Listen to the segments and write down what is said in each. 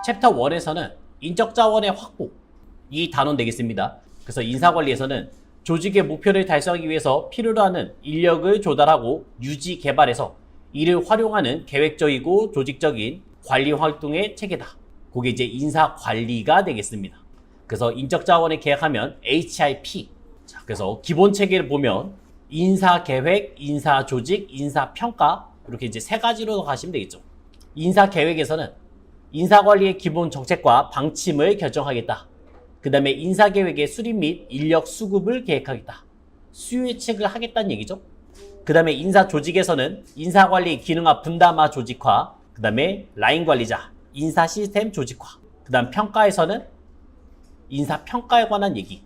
챕터 1에서는 인적 자원의 확보, 이 단원 되겠습니다. 그래서 인사관리에서는 조직의 목표를 달성하기 위해서 필요로 하는 인력을 조달하고 유지 개발해서 이를 활용하는 계획적이고 조직적인 관리 활동의 체계다. 그게 이제 인사관리가 되겠습니다. 그래서 인적 자원을 계획하면 HRP. 자, 그래서 기본 체계를 보면 인사계획, 인사조직, 인사평가 이렇게 이제 세 가지로 가시면 되겠죠. 인사계획에서는 인사관리의 기본 정책과 방침을 결정하겠다. 그 다음에 인사계획의 수립 및 인력 수급을 계획하겠다. 수요 예측을 하겠다는 얘기죠. 그 다음에 인사조직에서는 인사관리 기능화 분담화 조직화, 그 다음에 라인관리자, 인사시스템 조직화, 그 다음 평가에서는 인사평가에 관한 얘기,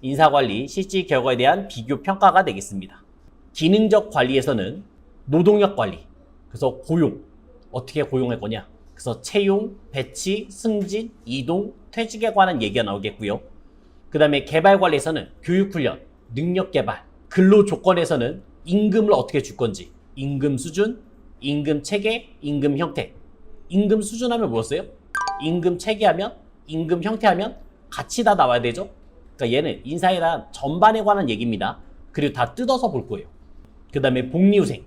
인사관리 실질 결과에 대한 비교 평가가 되겠습니다. 기능적 관리에서는 노동력 관리, 그래서 고용, 어떻게 고용할 거냐, 그래서 채용, 배치, 승진, 이동, 퇴직에 관한 얘기가 나오겠고요. 그 다음에 개발 관리에서는 교육훈련, 능력개발, 근로조건에서는 임금을 어떻게 줄 건지, 임금 수준, 임금 체계, 임금 형태. 임금 수준 하면 뭐였어요? 임금 체계하면, 임금 형태하면 같이 다 나와야 되죠? 그러니까 얘는 인사에 대한 전반에 관한 얘기입니다. 그리고 다 뜯어서 볼 거예요. 그 다음에 복리후생,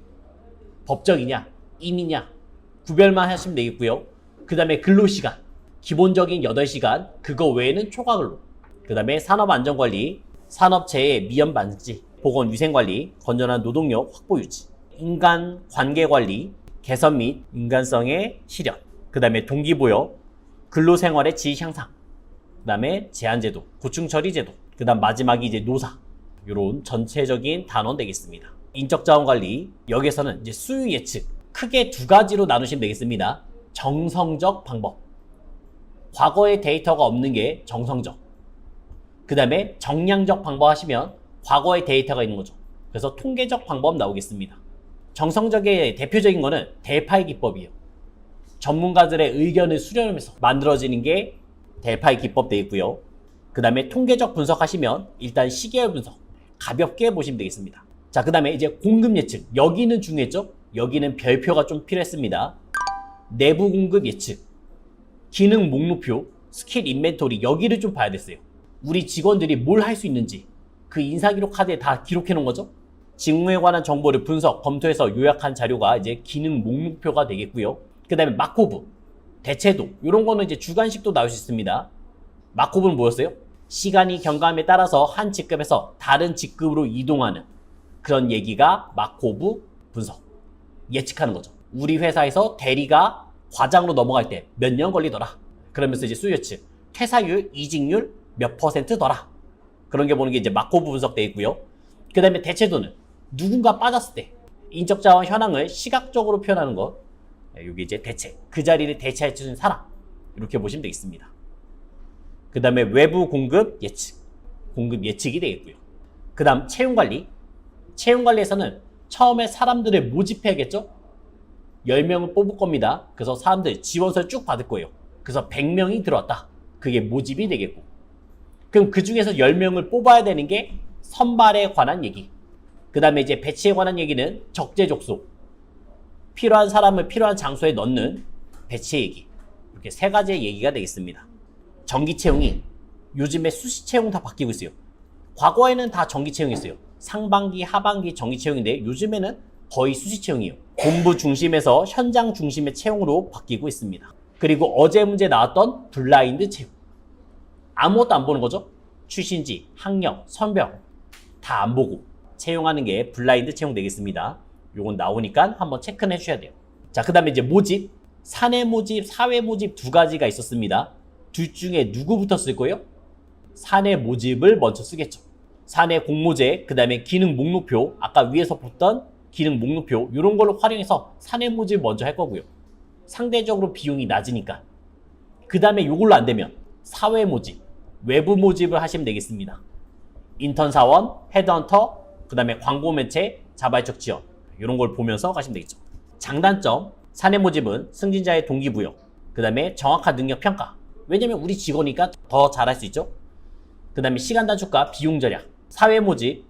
법적이냐, 임이냐, 구별만 하시면 되겠고요. 그 다음에 근로시간, 기본적인 8시간, 그거 외에는 초과근로. 그 다음에 산업안전관리, 산업재해 미연 방지, 보건위생관리, 건전한 노동력 확보 유지, 인간관계관리, 개선 및 인간성의 실현, 그 다음에 동기부여, 근로생활의 질 향상, 그 다음에 제한제도, 고충처리제도, 그 다음 마지막이 이제 노사, 이런 전체적인 단원 되겠습니다. 인적자원관리, 여기에서는 이제 수요 예측, 크게 두 가지로 나누시면 되겠습니다. 정성적 방법, 과거의 데이터가 없는 게 정성적, 그 다음에 정량적 방법 하시면 과거의 데이터가 있는 거죠. 그래서 통계적 방법 나오겠습니다. 정성적의 대표적인 거는 델파이 기법이에요. 전문가들의 의견을 수렴해서 만들어지는 게 델파이 기법 되겠고요. 그 다음에 통계적 분석하시면 일단 시계열 분석, 가볍게 보시면 되겠습니다. 자, 그 다음에 이제 공급 예측, 여기는 중요했죠? 여기는 별표가 좀 필요했습니다. 내부 공급 예측, 기능 목록표, 스킬 인벤토리, 여기를 좀 봐야 됐어요. 우리 직원들이 뭘 할 수 있는지 그 인사기록 카드에 다 기록해 놓은 거죠. 직무에 관한 정보를 분석, 검토해서 요약한 자료가 이제 기능 목록표가 되겠고요. 그 다음에 마코브, 대체도, 이런 거는 이제 주관식도 나올 수 있습니다. 마코브는 뭐였어요? 시간이 경감에 따라서 한 직급에서 다른 직급으로 이동하는 그런 얘기가 마코브 분석, 예측하는 거죠. 우리 회사에서 대리가 과장으로 넘어갈 때 몇 년 걸리더라. 그러면서 이제 수요 예측, 퇴사율, 이직률 몇 %더라. 그런 게 보는 게 이제 마코브 분석되어 있고요. 그 다음에 대체도는 누군가 빠졌을 때 인적자원 현황을 시각적으로 표현하는 것, 여기 이제 대체, 그 자리를 대체할 수 있는 사람, 이렇게 보시면 되겠습니다. 그 다음에 외부 공급 예측, 공급 예측이 되겠고요. 그 다음 채용관리, 채용관리에서는 처음에 사람들을 모집해야겠죠? 10명을 뽑을 겁니다. 그래서 사람들 지원서를 쭉 받을 거예요. 그래서 100명이 들어왔다. 그게 모집이 되겠고, 그럼 그 중에서 10명을 뽑아야 되는 게 선발에 관한 얘기. 그 다음에 이제 배치에 관한 얘기는 적재적소, 필요한 사람을 필요한 장소에 넣는 배치 얘기. 이렇게 세 가지의 얘기가 되겠습니다. 정기 채용이 요즘에 수시 채용 다 바뀌고 있어요. 과거에는 다 정기 채용이었어요. 상반기, 하반기 정기 채용인데 요즘에는 거의 수시 채용이에요. 본부 중심에서 현장 중심의 채용으로 바뀌고 있습니다. 그리고 어제 문제 나왔던 블라인드 채용. 아무것도 안 보는 거죠. 출신지, 학력, 선별 다 안 보고 채용하는 게 블라인드 채용 되겠습니다. 요건 나오니까 한번 체크는 해주셔야 돼요. 자, 그 다음에 이제 모집, 사내 모집, 사회 모집 두 가지가 있었습니다. 둘 중에 누구부터 쓸 거예요? 사내 모집을 먼저 쓰겠죠. 사내 공모제, 그 다음에 기능 목록표, 아까 위에서 봤던 기능 목록표, 이런 걸로 활용해서 사내 모집 먼저 할 거고요. 상대적으로 비용이 낮으니까. 그 다음에 이걸로 안 되면 사회 모집, 외부 모집을 하시면 되겠습니다. 인턴 사원, 헤드헌터, 그 다음에 광고 매체, 자발적 지원, 이런 걸 보면서 가시면 되겠죠. 장단점, 사내 모집은 승진자의 동기부여, 그 다음에 정확한 능력 평가. 왜냐면 우리 직원이니까 더 잘할 수 있죠. 그 다음에 시간 단축과 비용 절약. 사회 모집,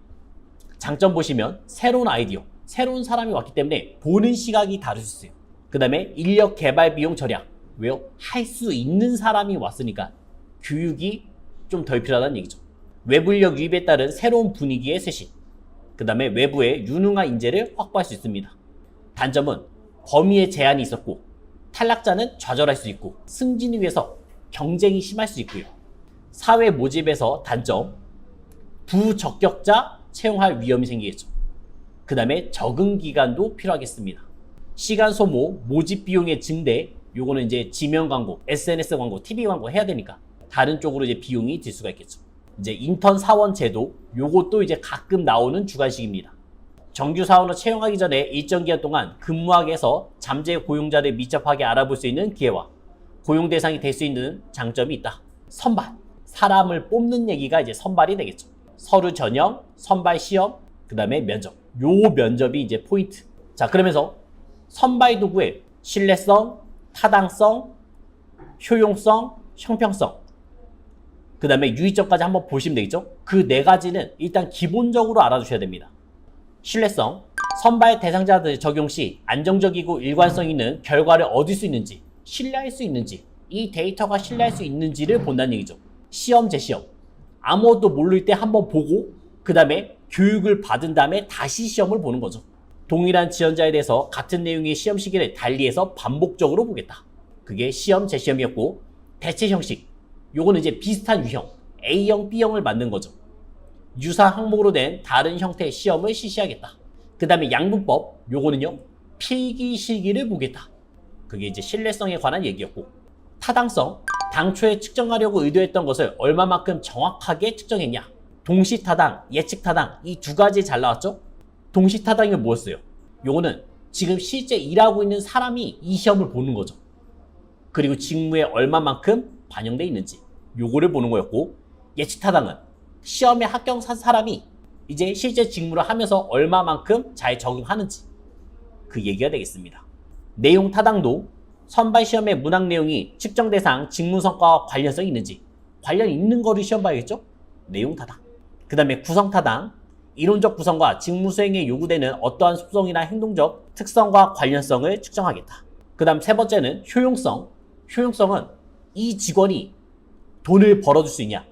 장점 보시면 새로운 아이디어, 새로운 사람이 왔기 때문에 보는 시각이 다를 수 있어요. 그 다음에 인력 개발 비용 절약. 왜요? 할 수 있는 사람이 왔으니까 교육이 좀 덜 필요하다는 얘기죠. 외부 인력 유입에 따른 새로운 분위기의 쇄신, 그 다음에 외부의 유능한 인재를 확보할 수 있습니다. 단점은 범위에 제한이 있었고 탈락자는 좌절할 수 있고 승진을 위해서 경쟁이 심할 수 있고요. 사회 모집에서 단점, 부적격자 채용할 위험이 생기겠죠. 그 다음에 적응 기간도 필요하겠습니다. 시간 소모, 모집 비용의 증대, 요거는 이제 지명 광고, SNS 광고, TV 광고 해야 되니까 다른 쪽으로 이제 비용이 들 수가 있겠죠. 이제 인턴 사원 제도, 요것도 이제 가끔 나오는 주관식입니다. 정규 사원으로 채용하기 전에 일정 기간 동안 근무하게 해서 잠재 고용자를 밀접하게 알아볼 수 있는 기회와 고용 대상이 될 수 있는 장점이 있다. 선발, 사람을 뽑는 얘기가 이제 선발이 되겠죠. 서류 전형, 선발 시험, 그 다음에 면접. 요 면접이 이제 포인트. 자, 그러면서 선발 도구의 신뢰성, 타당성, 효용성, 형평성, 그 다음에 유의점까지 한번 보시면 되겠죠. 그 네 가지는 일단 기본적으로 알아두셔야 됩니다. 신뢰성, 선발 대상자들 적용 시 안정적이고 일관성 있는 결과를 얻을 수 있는지, 신뢰할 수 있는지, 이 데이터가 신뢰할 수 있는지를 본다는 얘기죠. 시험, 재시험. 아무것도 모를 때 한번 보고 그 다음에 교육을 받은 다음에 다시 시험을 보는 거죠. 동일한 지원자에 대해서 같은 내용의 시험 시기를 달리해서 반복적으로 보겠다. 그게 시험, 재시험이었고, 대체 형식. 요거는 이제 비슷한 유형, A형, B형을 만든 거죠. 유사 항목으로 된 다른 형태의 시험을 실시하겠다. 그 다음에 양분법, 요거는요, 필기 실기를 보겠다. 그게 이제 신뢰성에 관한 얘기였고, 타당성, 당초에 측정하려고 의도했던 것을 얼마만큼 정확하게 측정했냐. 동시타당, 예측타당, 이 두 가지 잘 나왔죠? 동시타당이 뭐였어요? 요거는 지금 실제 일하고 있는 사람이 이 시험을 보는 거죠. 그리고 직무에 얼마만큼 반영돼 있는지 요거를 보는 거였고, 예측타당은 시험에 합격한 사람이 이제 실제 직무를 하면서 얼마만큼 잘 적응하는지 그 얘기가 되겠습니다. 내용 타당도 선발 시험의 문항 내용이 측정 대상 직무 성과와 관련성이 있는지, 관련 있는 거를 시험 봐야겠죠? 내용 타당. 그 다음에 구성 타당, 이론적 구성과 직무 수행에 요구되는 어떠한 속성이나 행동적 특성과 관련성을 측정하겠다. 그 다음 세 번째는 효용성. 효용성은 이 직원이 돈을 벌어줄 수 있냐.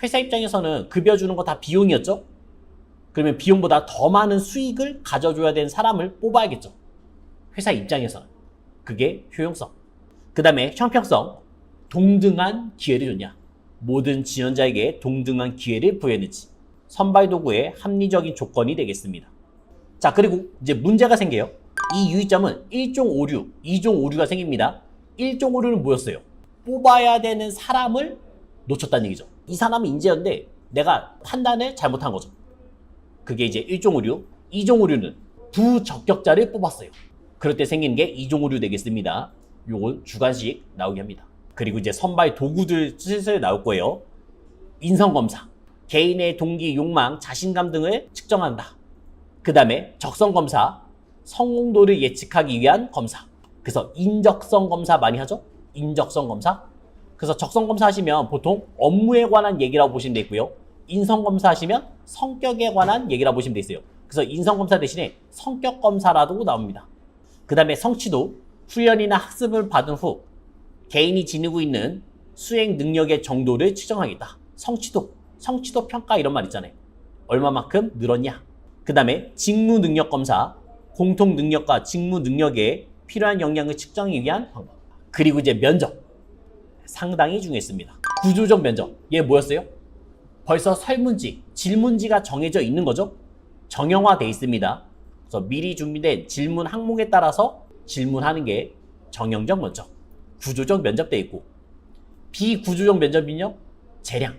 회사 입장에서는 급여 주는 거 다 비용이었죠? 그러면 비용보다 더 많은 수익을 가져줘야 되는 사람을 뽑아야겠죠. 회사 입장에서는. 그게 효용성. 그 다음에 형평성. 동등한 기회를 줬냐. 모든 지원자에게 동등한 기회를 부여했는지. 선발 도구의 합리적인 조건이 되겠습니다. 자, 그리고 이제 문제가 생겨요. 이 유의점은 1종 오류, 2종 오류가 생깁니다. 1종 오류는 뭐였어요? 뽑아야 되는 사람을 놓쳤다는 얘기죠. 이 사람은 인재였는데 내가 판단을 잘못한 거죠. 그게 이제 1종 오류. 2종 오류는 부적격자를 뽑았어요. 그럴 때 생기는 게 2종 오류 되겠습니다. 요건 주관식 나오게 합니다. 그리고 이제 선발 도구들 슬슬 나올 거예요. 인성검사. 개인의 동기, 욕망, 자신감 등을 측정한다. 그 다음에 적성검사. 성공도를 예측하기 위한 검사. 그래서 인적성 검사 많이 하죠? 인적성 검사. 그래서 적성 검사 하시면 보통 업무에 관한 얘기라고 보시면 되고요. 인성 검사 하시면 성격에 관한 얘기라고 보시면 되세요. 그래서 인성 검사 대신에 성격 검사라도 나옵니다. 그 다음에 성취도, 훈련이나 학습을 받은 후 개인이 지니고 있는 수행 능력의 정도를 측정하겠다. 성취도 평가 이런 말 있잖아요. 얼마만큼 늘었냐. 그 다음에 직무 능력 검사, 공통 능력과 직무 능력에 필요한 역량을 측정하기 위한 방법. 그리고 이제 면접. 상당히 중요했습니다. 구조적 면접. 얘 뭐였어요? 벌써 설문지, 질문지가 정해져 있는 거죠? 정형화되어 있습니다. 그래서 미리 준비된 질문 항목에 따라서 질문하는 게 정형적 면접. 구조적 면접되어 있고, 비구조적 면접은요? 재량.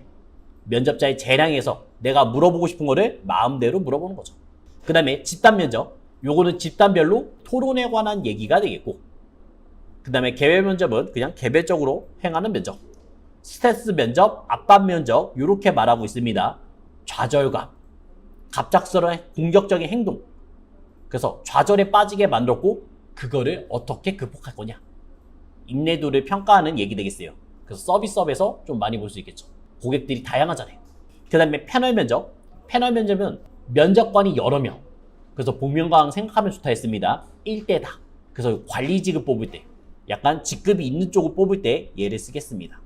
면접자의 재량에서 내가 물어보고 싶은 거를 마음대로 물어보는 거죠. 그 다음에 집단 면접. 요거는 집단별로 토론에 관한 얘기가 되겠고, 그 다음에 개별 면접은 그냥 개별적으로 행하는 면접. 스트레스 면접, 압박 면접 이렇게 말하고 있습니다. 좌절감, 갑작스러운 공격적인 행동. 그래서 좌절에 빠지게 만들었고 그거를 어떻게 극복할 거냐. 인내도를 평가하는 얘기 되겠어요. 그래서 서비스업에서 좀 많이 볼 수 있겠죠. 고객들이 다양하잖아요. 그 다음에 패널 면접. 패널 면접은 면접관이 여러 명. 그래서 복면가왕 생각하면 좋다 했습니다. 1대다. 그래서 관리직을 뽑을 때 약간 직급이 있는 쪽을 뽑을 때 얘를 쓰겠습니다.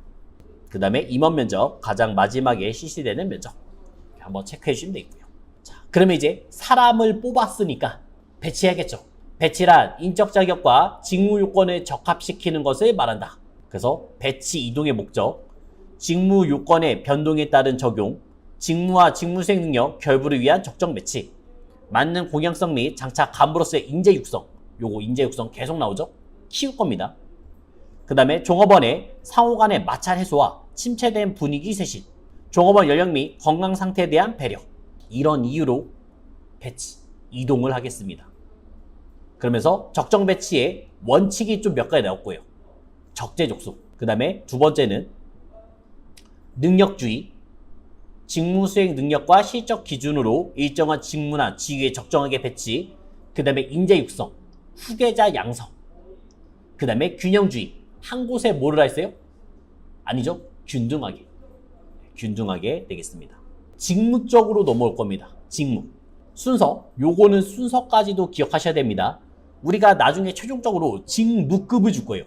그 다음에 임원 면접, 가장 마지막에 실시되는 면접. 한번 체크해 주시면 되겠고요. 자, 그러면 이제 사람을 뽑았으니까 배치해야겠죠. 배치란 인적 자격과 직무 요건을 적합시키는 것을 말한다. 그래서 배치 이동의 목적, 직무 요건의 변동에 따른 적용, 직무와 직무 수행 능력 결부를 위한 적정 배치, 맞는 공양성 및 장차 간부로서의 인재 육성, 요거 인재 육성 계속 나오죠? 키울 겁니다. 그 다음에 종업원의 상호 간의 마찰 해소와 침체된 분위기 쇄신, 종업원 연령 및 건강 상태에 대한 배려, 이런 이유로 배치, 이동을 하겠습니다. 그러면서 적정 배치의 원칙이 좀 몇 가지 나왔고요. 적재적소, 그 다음에 두 번째는 능력주의, 직무 수행 능력과 실적 기준으로 일정한 직무나 직위에 적정하게 배치, 그 다음에 인재 육성, 후계자 양성, 그 다음에 균형주의, 한 곳에 뭐를 했어요? 아니죠. 균등하게 되겠습니다. 직무적으로 넘어올 겁니다. 직무. 순서, 요거는 순서까지도 기억하셔야 됩니다. 우리가 나중에 최종적으로 직무급을 줄 거예요.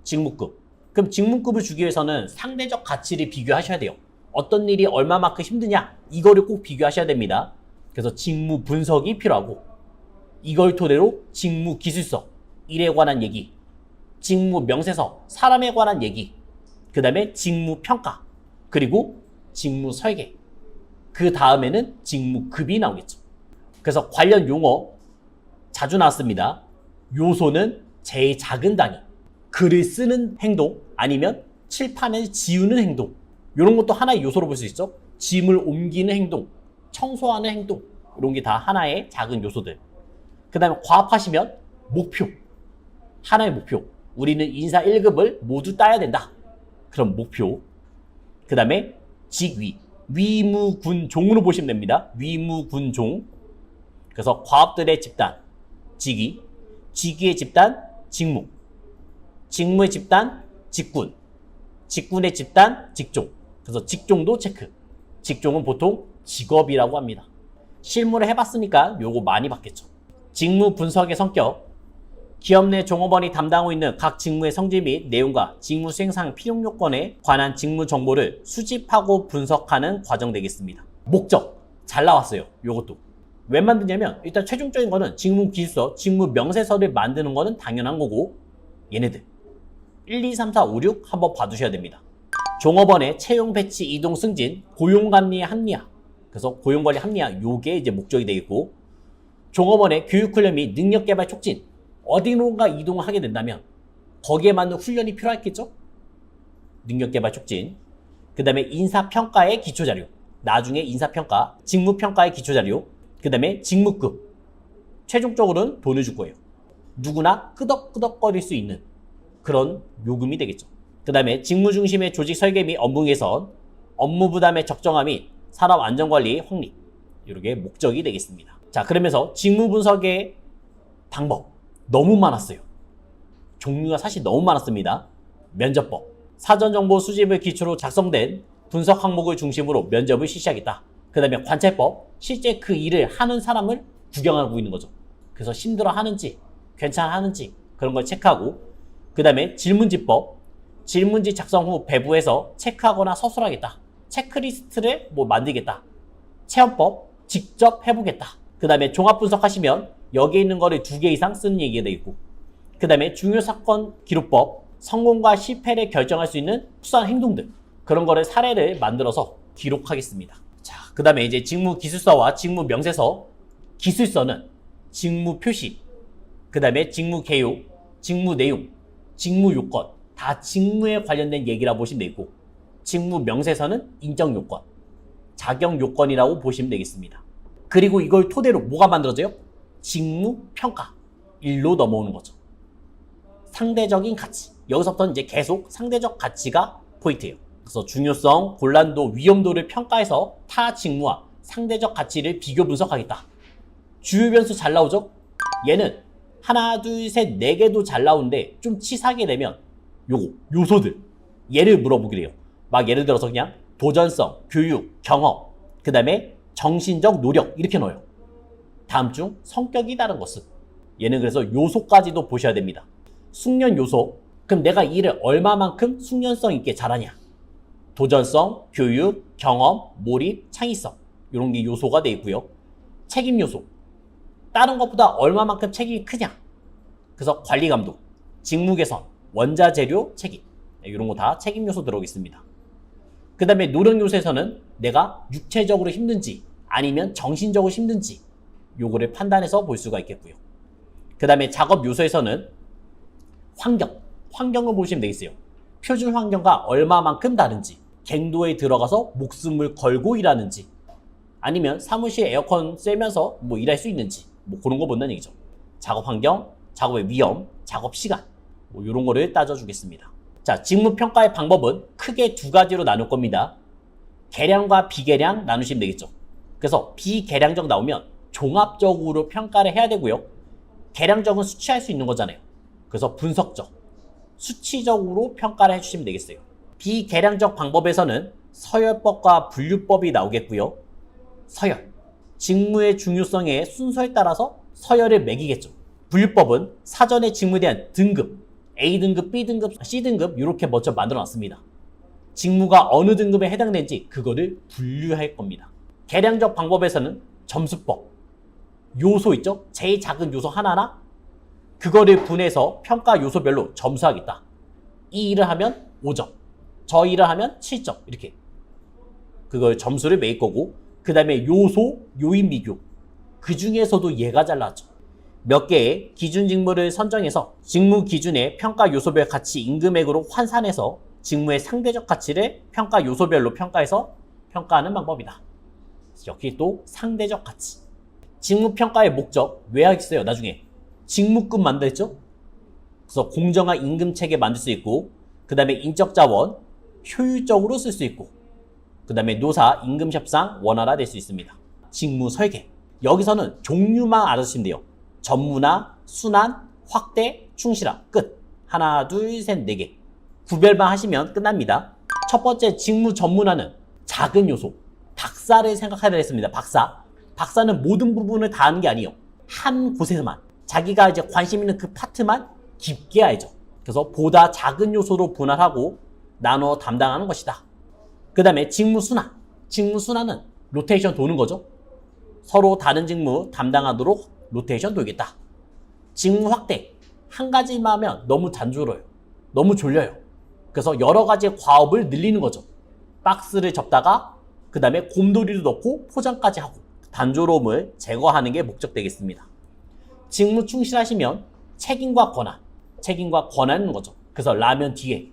직무급. 그럼 직무급을 주기 위해서는 상대적 가치를 비교하셔야 돼요. 어떤 일이 얼마만큼 힘드냐, 이거를 꼭 비교하셔야 됩니다. 그래서 직무 분석이 필요하고, 이걸 토대로 직무 기술서, 일에 관한 얘기, 직무 명세서, 사람에 관한 얘기, 그 다음에 직무 평가, 그리고 직무 설계, 그 다음에는 직무급이 나오겠죠. 그래서 관련 용어 자주 나왔습니다. 요소는 제일 작은 단위, 글을 쓰는 행동, 아니면 칠판을 지우는 행동, 이런 것도 하나의 요소로 볼 수 있죠. 짐을 옮기는 행동, 청소하는 행동, 이런 게 다 하나의 작은 요소들. 그 다음에 과합하시면 목표, 하나의 목표, 우리는 인사 1급을 모두 따야 된다. 그럼 목표. 그 다음에 직위, 위무군종으로 보시면 됩니다. 위무군종. 그래서 과업들의 집단, 직위, 직위의 집단, 직무, 직무의 집단, 직군, 직군의 집단, 직종. 그래서 직종도 체크. 직종은 보통 직업이라고 합니다. 실무를 해봤으니까 요거 많이 봤겠죠. 직무 분석의 성격, 기업 내 종업원이 담당하고 있는 각 직무의 성질 및 내용과 직무 수행상 필요 요건에 관한 직무 정보를 수집하고 분석하는 과정 되겠습니다. 목적, 잘 나왔어요. 요것도. 왜 만드냐면 일단 최종적인 거는 직무 기술서, 직무 명세서를 만드는 거는 당연한 거고, 얘네들 1, 2, 3, 4, 5, 6 한번 봐두셔야 됩니다. 종업원의 채용 배치 이동 승진, 고용관리 합리화. 그래서 고용관리 합리화, 요게 이제 목적이 되겠고, 종업원의 교육 훈련 및 능력 개발 촉진. 어디론가 이동을 하게 된다면 거기에 맞는 훈련이 필요했겠죠? 능력 개발 촉진. 그 다음에 인사평가의 기초자료. 나중에 인사평가, 직무평가의 기초자료. 그 다음에 직무급. 최종적으로는 돈을 줄 거예요. 누구나 끄덕끄덕거릴 수 있는 그런 요금이 되겠죠. 그 다음에 직무 중심의 조직 설계 및 업무 개선, 업무 부담의 적정화 및 산업 안전관리 확립. 이렇게 목적이 되겠습니다. 자, 그러면서 직무 분석의 방법 너무 많았어요. 종류가 사실 너무 많았습니다. 면접법, 사전정보 수집을 기초로 작성된 분석 항목을 중심으로 면접을 실시하겠다. 그 다음에 관찰법, 실제 그 일을 하는 사람을 구경하고 있는 거죠. 그래서 힘들어 하는지 괜찮아 하는지 그런 걸 체크하고, 그 다음에 질문지법, 질문지 작성 후 배부해서 체크하거나 서술하겠다. 체크리스트를 만들겠다. 체험법, 직접 해보겠다. 그 다음에 종합 분석하시면 여기에 있는 거를 2개 이상 쓰는 얘기가 되겠고, 그 다음에 중요사건 기록법, 성공과 실패를 결정할 수 있는 특수한 행동들, 그런 거를 사례를 만들어서 기록하겠습니다. 자, 그 다음에 이제 직무 기술서와 직무 명세서, 기술서는 직무 표시, 그 다음에 직무 개요, 직무 내용, 직무 요건, 다 직무에 관련된 얘기라고 보시면 되고, 직무 명세서는 인정 요건, 자격 요건이라고 보시면 되겠습니다. 그리고 이걸 토대로 뭐가 만들어져요? 직무 평가, 일로 넘어오는 거죠. 상대적인 가치. 여기서부터 이제 계속 상대적 가치가 포인트예요. 그래서 중요성, 곤란도, 위험도를 평가해서 타 직무와 상대적 가치를 비교 분석하겠다. 주요 변수 잘 나오죠? 얘는 하나, 둘, 셋, 네 개도 잘 나오는데 좀 치사하게 되면 요소들, 얘를 물어보기로 해요. 막 예를 들어서 그냥 도전성, 교육, 경험, 그 다음에 정신적 노력, 이렇게 넣어요. 다음 중 성격이 다른 것은. 얘는 그래서 요소까지도 보셔야 됩니다. 숙련 요소, 그럼 내가 이 일을 얼마만큼 숙련성 있게 잘하냐? 도전성, 교육, 경험, 몰입, 창의성 이런 게 요소가 되어 있고요. 책임 요소. 다른 것보다 얼마만큼 책임이 크냐? 그래서 관리 감독, 직무 개선, 원자 재료 책임 이런 거 다 책임 요소 들어오겠습니다. 그 다음에 노력 요소에서는 내가 육체적으로 힘든지 아니면 정신적으로 힘든지 요거를 판단해서 볼 수가 있겠고요. 그 다음에 작업 요소에서는 환경을 보시면 되겠어요. 표준 환경과 얼마만큼 다른지, 갱도에 들어가서 목숨을 걸고 일하는지, 아니면 사무실 에어컨 쐬면서 뭐 일할 수 있는지, 뭐 그런 거 본다는 얘기죠. 작업 환경, 작업의 위험, 작업 시간, 뭐 이런 거를 따져주겠습니다. 자, 직무 평가의 방법은 크게 두 가지로 나눌 겁니다. 계량과 비계량 나누시면 되겠죠. 그래서 비계량적 나오면 종합적으로 평가를 해야 되고요. 계량적은 수치할 수 있는 거잖아요. 그래서 분석적, 수치적으로 평가를 해주시면 되겠어요. 비계량적 방법에서는 서열법과 분류법이 나오겠고요. 서열, 직무의 중요성의 순서에 따라서 서열을 매기겠죠. 분류법은 사전에 직무에 대한 등급, A등급, B등급, C등급 이렇게 먼저 만들어놨습니다. 직무가 어느 등급에 해당되는지 그거를 분류할 겁니다. 계량적 방법에서는 점수법, 요소 있죠? 제일 작은 요소 하나하나 그거를 분해서 평가 요소별로 점수하겠다. 이 일을 하면 5점, 저 일을 하면 7점 이렇게 그걸 점수를 매길 거고, 그 다음에 요소, 요인 비교 그 중에서도 얘가 잘 나왔죠. 몇 개의 기준 직무를 선정해서 직무 기준의 평가 요소별 가치 임금액으로 환산해서 직무의 상대적 가치를 평가 요소별로 평가해서 평가하는 방법이다. 여기 또 상대적 가치. 직무 평가의 목적 왜 하겠어요? 나중에 직무급 만들었죠? 그래서 공정한 임금 체계 만들 수 있고, 그 다음에 인적 자원 효율적으로 쓸 수 있고, 그 다음에 노사 임금 협상 원활화 될 수 있습니다. 직무 설계. 여기서는 종류만 알아주시면 돼요. 전문화, 순환, 확대, 충실화. 끝. 하나, 둘, 셋, 네 개. 구별만 하시면 끝납니다. 첫 번째 직무 전문화는 작은 요소. 박사를 생각해야 되겠습니다. 박사는 모든 부분을 다 아는 게 아니에요. 한 곳에서만. 자기가 이제 관심 있는 그 파트만 깊게 알죠. 그래서 보다 작은 요소로 분할하고 나눠 담당하는 것이다. 그 다음에 직무 순환. 직무 순환은 로테이션 도는 거죠. 서로 다른 직무 담당하도록 로테이션 돌겠다. 직무 확대. 한 가지만 하면 너무 단조로워요. 너무 졸려요. 그래서 여러 가지 과업을 늘리는 거죠. 박스를 접다가 그 다음에 곰돌이도 넣고 포장까지 하고 단조로움을 제거하는 게 목적 되겠습니다. 직무 충실하시면 책임과 권한은 거죠. 그래서 라면 뒤에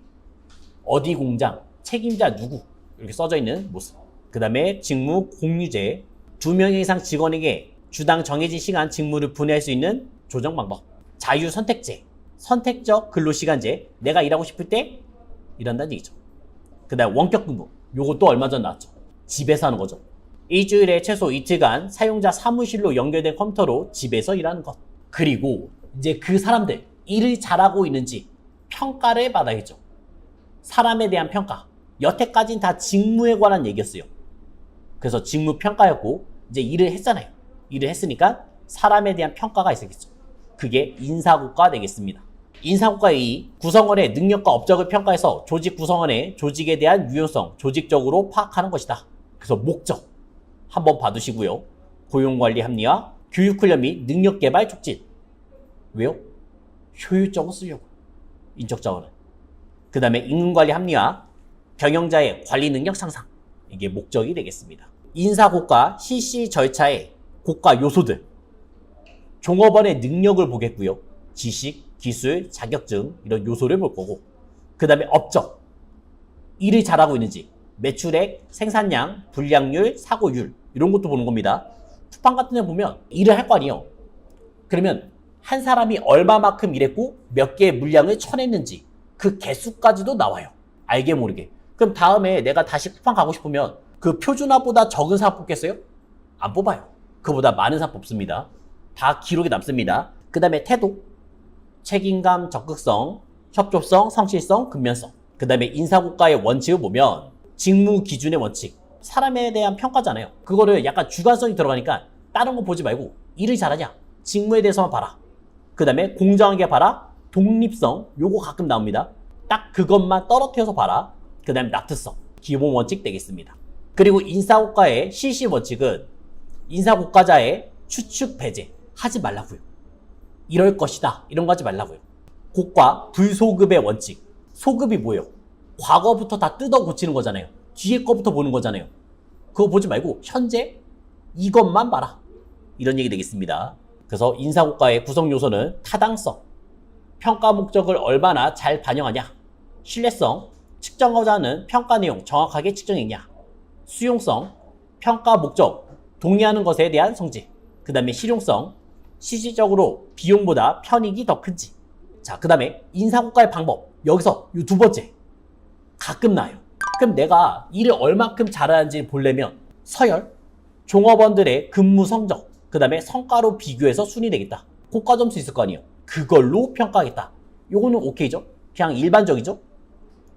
어디 공장, 책임자 누구 이렇게 써져 있는 모습. 그 다음에 직무 공유제. 2명 이상 직원에게 주당 정해진 시간 직무를 분해할 수 있는 조정 방법. 자유선택제, 선택적 근로시간제. 내가 일하고 싶을 때 일한다는 얘기죠. 그 다음 원격 근무. 요것도 얼마 전 나왔죠. 집에서 하는 거죠. 일주일에 최소 이틀간 사용자 사무실로 연결된 컴퓨터로 집에서 일하는 것. 그리고 이제 그 사람들 일을 잘하고 있는지 평가를 받아야죠. 사람에 대한 평가. 여태까지는 다 직무에 관한 얘기였어요. 그래서 직무 평가였고, 이제 일을 했잖아요. 일을 했으니까 사람에 대한 평가가 있었겠죠. 그게 인사고과 되겠습니다. 인사고과의 구성원의 능력과 업적을 평가해서 조직 구성원의 조직에 대한 유효성, 조직적으로 파악하는 것이다. 그래서 목적 한번 봐두시고요. 고용관리 합리화, 교육훈련 및 능력개발 촉진. 왜요? 효율적으로 쓰려고. 인적자원은. 그 다음에 임금관리 합리화, 경영자의 관리 능력 상상. 이게 목적이 되겠습니다. 인사고과 실시 절차의 고가 요소들. 종업원의 능력을 보겠고요. 지식, 기술, 자격증 이런 요소를 볼 거고, 그 다음에 업적. 일을 잘하고 있는지, 매출액, 생산량, 불량률, 사고율 이런 것도 보는 겁니다. 쿠팡 같은 데 보면 일을 할 거 아니에요. 그러면 한 사람이 얼마만큼 일했고 몇 개의 물량을 쳐냈는지 그 개수까지도 나와요. 알게 모르게. 그럼 다음에 내가 다시 쿠팡 가고 싶으면 그 표준화보다 적은 사람 뽑겠어요? 안 뽑아요. 그보다 많은 사람 뽑습니다. 다 기록에 남습니다. 그 다음에 태도, 책임감, 적극성, 협조성, 성실성, 근면성. 그 다음에 인사고과의 원칙을 보면 직무 기준의 원칙, 사람에 대한 평가잖아요. 그거를 약간 주관성이 들어가니까 다른 거 보지 말고 일을 잘하냐, 직무에 대해서만 봐라. 그 다음에 공정하게 봐라, 독립성, 요거 가끔 나옵니다. 딱 그것만 떨어뜨려서 봐라. 그 다음에 납득성, 기본 원칙 되겠습니다. 그리고 인사고과의 실시 원칙은 인사고과자의 추측 배제 하지 말라고요. 이럴 것이다, 이런 거 하지 말라고요. 고과 불소급의 원칙. 소급이 뭐예요? 과거부터 다 뜯어 고치는 거잖아요. 뒤에 거부터 보는 거잖아요. 그거 보지 말고 현재 이것만 봐라, 이런 얘기 되겠습니다. 그래서 인사고과의 구성 요소는 타당성, 평가 목적을 얼마나 잘 반영하냐, 신뢰성, 측정하고자 하는 평가 내용 정확하게 측정했냐, 수용성, 평가 목적, 동의하는 것에 대한 성질, 그 다음에 실용성, 실질적으로 비용보다 편익이 더 큰지. 자, 그 다음에 인사고과의 방법, 여기서 이 두 번째 가끔 나와요. 그럼 내가 일을 얼마큼 잘하는지 보려면 서열, 종업원들의 근무 성적, 그 다음에 성과로 비교해서 순위 내겠다. 고과 점수 있을 거 아니에요. 그걸로 평가하겠다. 요거는 오케이죠? 그냥 일반적이죠?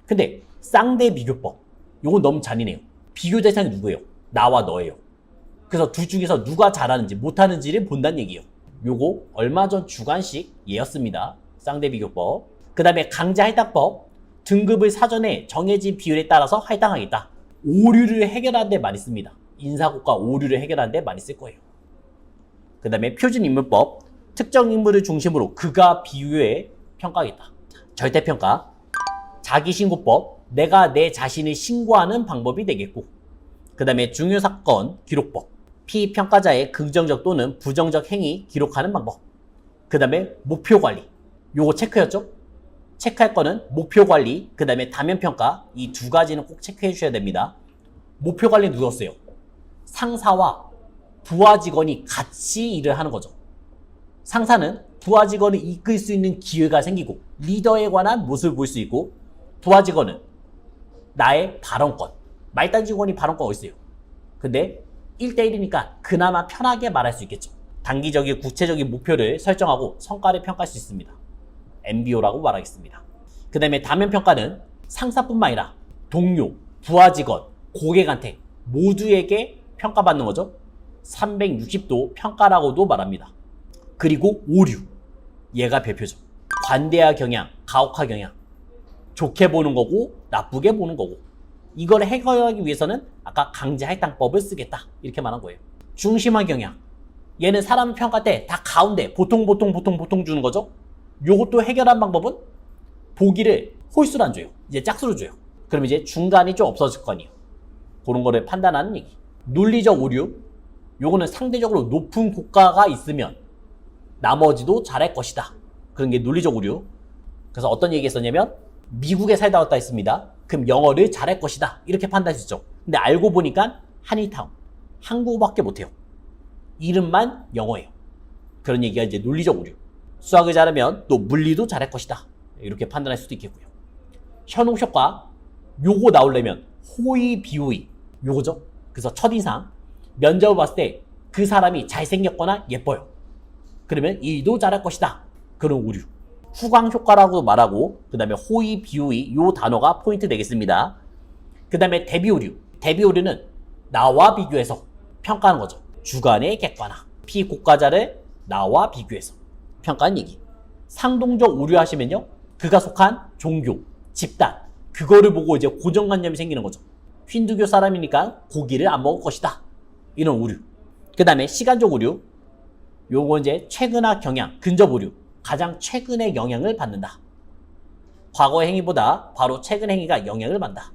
근데 쌍대 비교법, 요건 너무 잔인해요. 비교 대상이 누구예요? 나와 너예요. 그래서 둘 중에서 누가 잘하는지 못하는지를 본다는 얘기예요. 요거 얼마 전 주관식 예였습니다. 쌍대 비교법. 그 다음에 강제 할당법, 등급을 사전에 정해진 비율에 따라서 할당하겠다. 오류를 해결하는 데 많이 씁니다. 인사고과 오류를 해결하는 데 많이 쓸 거예요. 그 다음에 표준인물법, 특정 인물을 중심으로 그가 비유해 평가하겠다. 절대평가, 자기신고법, 내가 내 자신을 신고하는 방법이 되겠고, 그 다음에 중요사건 기록법, 피평가자의 긍정적 또는 부정적 행위 기록하는 방법, 그 다음에 목표관리, 요거 체크였죠? 체크할 거는 목표관리, 그 다음에 다면평가, 이 두 가지는 꼭 체크해 주셔야 됩니다. 목표관리는 누구였어요? 상사와 부하 직원이 같이 일을 하는 거죠. 상사는 부하 직원을 이끌 수 있는 기회가 생기고 리더에 관한 모습을 볼 수 있고, 부하 직원은 나의 발언권, 말단 직원이 발언권 어디 있어요? 근데 1대1이니까 그나마 편하게 말할 수 있겠죠. 단기적인 구체적인 목표를 설정하고 성과를 평가할 수 있습니다. MBO라고 말하겠습니다. 그 다음에 다면평가는 상사뿐만 아니라 동료, 부하 직원, 고객한테 모두에게 평가받는 거죠. 360도 평가라고도 말합니다. 그리고 오류, 얘가 별표죠. 관대화 경향, 가혹화 경향, 좋게 보는 거고 나쁘게 보는 거고, 이걸 해결하기 위해서는 아까 강제 할당법을 쓰겠다, 이렇게 말한 거예요. 중심화 경향, 얘는 사람 평가 때 다 가운데 보통 주는 거죠. 요것도 해결한 방법은 보기를 홀수로 안 줘요. 이제 짝수로 줘요. 그럼 이제 중간이 좀 없어질 거 아니에요. 그런 거를 판단하는 얘기. 논리적 오류, 요거는 상대적으로 높은 고가가 있으면 나머지도 잘할 것이다. 그런 게 논리적 오류. 그래서 어떤 얘기 했었냐면, 미국에 살다 왔다 했습니다. 그럼 영어를 잘할 것이다, 이렇게 판단할 수 있죠. 근데 알고 보니까 한인타운, 한국어밖에 못해요. 이름만 영어예요. 그런 얘기가 이제 논리적 오류. 수학을 잘하면 또 물리도 잘할 것이다, 이렇게 판단할 수도 있겠고요. 현혹효과, 요거 나오려면 호의 비호의, 요거죠. 그래서 첫인상, 면접을 봤을 때 그 사람이 잘생겼거나 예뻐요. 그러면 일도 잘할 것이다, 그런 오류. 후광효과라고 말하고, 그 다음에 호의 비호의, 요 단어가 포인트 되겠습니다. 그 다음에 대비오류. 대비오류는 나와 비교해서 평가하는 거죠. 주관의 객관화, 피고가자를 나와 비교해서 평가하는 얘기. 상동적 오류 하시면요, 그가 속한 종교, 집단, 그거를 보고 이제 고정관념이 생기는 거죠. 힌두교 사람이니까 고기를 안 먹을 것이다, 이런 오류. 그 다음에 시간적 오류, 요거 이제 최근화 경향, 근접 오류, 가장 최근의 영향을 받는다. 과거의 행위보다 바로 최근 행위가 영향을 받는다.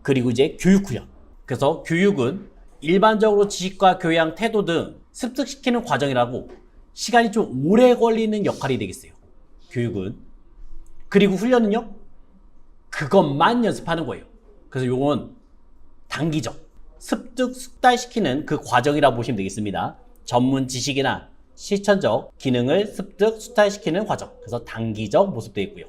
그리고 이제 교육 훈련. 그래서 교육은 일반적으로 지식과 교양, 태도 등 습득시키는 과정이라고 시간이 좀 오래 걸리는 역할이 되겠어요. 교육은. 그리고 훈련은요, 그것만 연습하는 거예요. 그래서 요건 단기적, 습득, 숙달시키는 그 과정이라고 보시면 되겠습니다. 전문 지식이나 실천적 기능을 습득, 숙달시키는 과정. 그래서 단기적 모습도 있고요.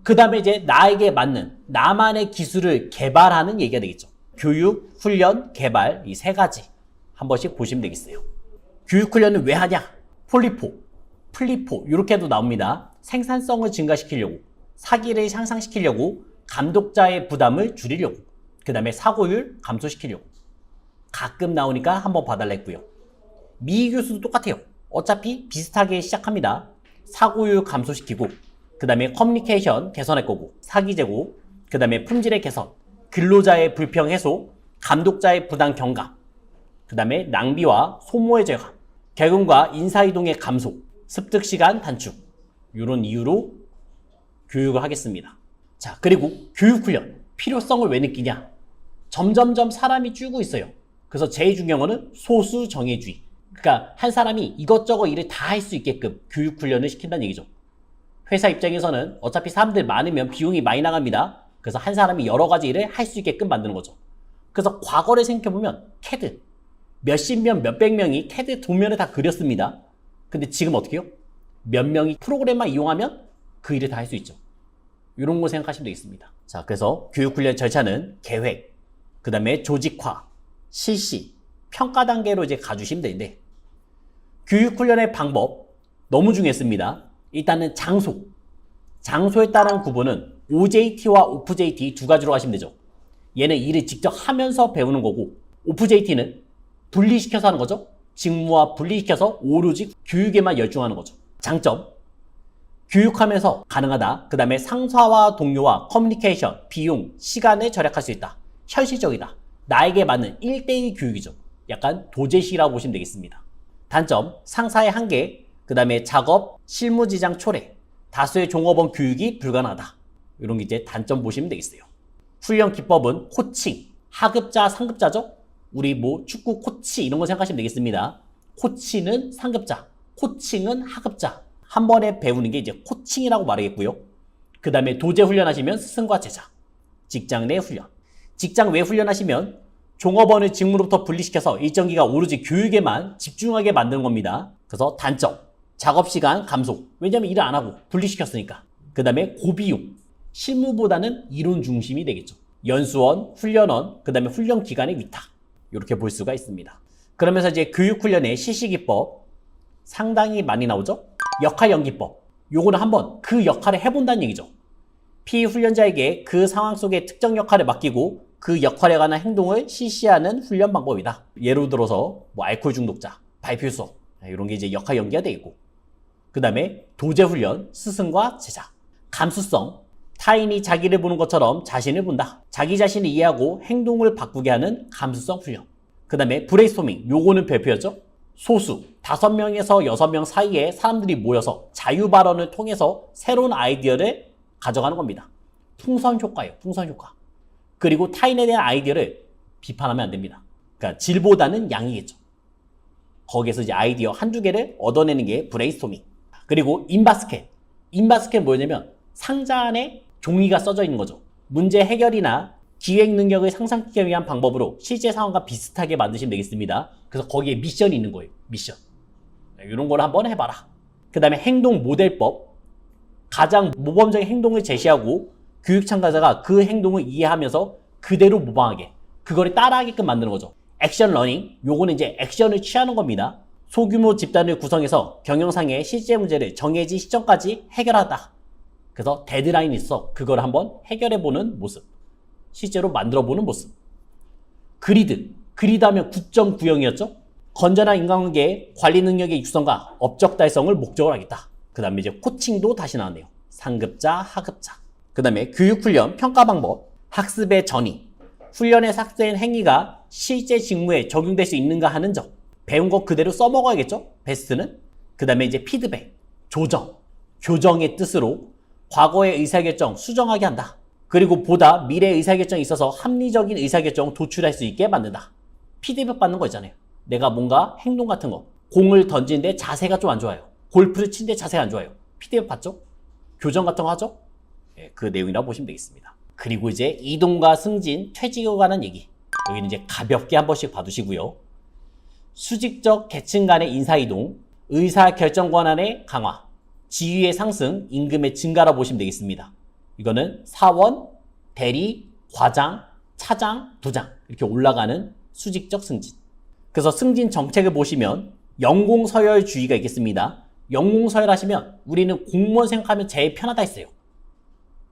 그 다음에 이제 나에게 맞는 나만의 기술을 개발하는 얘기가 되겠죠. 교육, 훈련, 개발, 이 세 가지 한 번씩 보시면 되겠어요. 교육 훈련은 왜 하냐? 폴리포, 플리포 이렇게도 나옵니다. 생산성을 증가시키려고, 사기를 향상시키려고, 감독자의 부담을 줄이려고, 그 다음에 사고율 감소시키려고. 가끔 나오니까 한번 봐달라 했고요. 미교수도 똑같아요. 어차피 비슷하게 시작합니다. 사고율 감소시키고, 그 다음에 커뮤니케이션 개선할 거고, 사기 제고, 그 다음에 품질의 개선, 근로자의 불평 해소, 감독자의 부당 경감, 그 다음에 낭비와 소모의 제거, 개근과 인사이동의 감소, 습득 시간 단축, 이런 이유로 교육을 하겠습니다. 자, 그리고 교육훈련 필요성을 왜 느끼냐? 점점점 사람이 줄고 있어요. 그래서 제일 중요한 거는 소수 정예주의. 그러니까 한 사람이 이것저것 일을 다 할 수 있게끔 교육훈련을 시킨다는 얘기죠. 회사 입장에서는 어차피 사람들 많으면 비용이 많이 나갑니다. 그래서 한 사람이 여러 가지 일을 할 수 있게끔 만드는 거죠. 그래서 과거를 생각해보면 CAD 몇십 명, 몇백 명이 CAD 도면을 다 그렸습니다. 근데 지금 어떻게 해요? 몇 명이 프로그램만 이용하면 그 일을 다 할 수 있죠. 이런 거 생각하시면 되겠습니다. 자, 그래서 교육훈련 절차는 계획, 그 다음에 조직화, 실시, 평가 단계로 이제 가주시면 되는데, 교육훈련의 방법 너무 중요했습니다. 일단은 장소에 따른 구분은 OJT와 OFJT 두 가지로 하시면 되죠. 얘는 일을 직접 하면서 배우는 거고, OFJT는 분리시켜서 하는 거죠. 직무와 분리시켜서 오로지 교육에만 열중하는 거죠. 장점, 교육하면서 가능하다. 그 다음에 상사와 동료와 커뮤니케이션, 비용, 시간을 절약할 수 있다. 현실적이다. 나에게 맞는 1대1 교육이죠. 약간 도제식이라고 보시면 되겠습니다. 단점, 상사의 한계, 그 다음에 작업, 실무지장 초래, 다수의 종업원 교육이 불가능하다. 이런 게 이제 단점 보시면 되겠어요. 훈련 기법은 코칭, 하급자, 상급자죠? 우리 뭐 축구 코치 이런 거 생각하시면 되겠습니다. 코치는 상급자, 코칭은 하급자. 한 번에 배우는 게 이제 코칭이라고 말하겠고요. 그 다음에 도제 훈련하시면 스승과 제자, 직장 내 훈련. 직장 외 훈련하시면 종업원을 직무로부터 분리시켜서 일정 기간 오로지 교육에만 집중하게 만드는 겁니다. 그래서 단점, 작업시간 감소. 왜냐하면 일을 안 하고 분리시켰으니까. 그 다음에 고비용, 실무보다는 이론 중심이 되겠죠. 연수원, 훈련원, 그 다음에 훈련 기간의 위탁. 이렇게 볼 수가 있습니다. 그러면서 이제 교육훈련의 실시기법 상당히 많이 나오죠. 역할 연기법. 요거는 한번 그 역할을 해본다는 얘기죠. 피훈련자에게 그 상황 속에 특정 역할을 맡기고 그 역할에 관한 행동을 실시하는 훈련 방법이다. 예를 들어서 뭐 알코올 중독자, 발표서 이런 게 이제 역할 연기가 되어 있고, 그 다음에 도제훈련, 스승과 제자, 감수성, 타인이 자기를 보는 것처럼 자신을 본다. 자기 자신을 이해하고 행동을 바꾸게 하는 감수성 훈련. 그 다음에 브레인스토밍, 요거는 별표였죠. 소수, 5명에서 6명 사이에 사람들이 모여서 자유발언을 통해서 새로운 아이디어를 가져가는 겁니다. 풍선 효과예요. 풍선 효과. 그리고 타인에 대한 아이디어를 비판하면 안 됩니다. 그러니까 질보다는 양이겠죠. 거기에서 이제 아이디어 한두 개를 얻어내는 게 브레인스토밍. 그리고 인바스켓. 인바스켓 뭐냐면 상자 안에 종이가 써져 있는 거죠. 문제 해결이나 기획 능력을 상상시키기 위한 방법으로 실제 상황과 비슷하게 만드시면 되겠습니다. 그래서 거기에 미션이 있는 거예요. 미션. 이런 걸 한번 해봐라. 그 다음에 행동 모델법. 가장 모범적인 행동을 제시하고 교육 참가자가 그 행동을 이해하면서 그대로 모방하게, 그거를 따라하게끔 만드는 거죠. 액션 러닝. 요거는 이제 액션을 취하는 겁니다. 소규모 집단을 구성해서 경영상의 실제 문제를 정해진 시점까지 해결하다. 그래서 데드라인이 있어. 그걸 한번 해결해보는 모습. 실제로 만들어보는 모습. 그리드. 그리드 하면 9.9형이었죠? 건전한 인간관계, 관리 능력의 육성과 업적 달성을 목적으로 하겠다. 그 다음에 이제 코칭도 다시 나왔네요. 상급자, 하급자. 그 다음에 교육훈련, 평가 방법, 학습의 전이, 훈련에 삭제된 행위가 실제 직무에 적용될 수 있는가 하는 점. 배운 거 그대로 써먹어야겠죠? 베스트는. 그 다음에 이제 피드백, 조정, 교정의 뜻으로 과거의 의사결정 수정하게 한다. 그리고 보다 미래 의사결정에 있어서 합리적인 의사결정 도출할 수 있게 만든다. 피드백 받는 거 있잖아요. 내가 뭔가 행동 같은 거, 공을 던지는데 자세가 좀 안 좋아요. 골프를 치는데 자세가 안 좋아요. 피드백 받죠? 교정 같은 거 하죠? 그 내용이라고 보시면 되겠습니다. 그리고 이제 이동과 승진, 퇴직에 관한 얘기. 여기는 이제 가볍게 한 번씩 봐두시고요. 수직적 계층 간의 인사이동, 의사결정 권한의 강화, 지위의 상승, 임금의 증가라고 보시면 되겠습니다. 이거는 사원, 대리, 과장, 차장, 부장 이렇게 올라가는 수직적 승진. 그래서 승진 정책을 보시면 연공서열주의가 있겠습니다. 연공서열 하시면 우리는 공무원 생각하면 제일 편하다 했어요.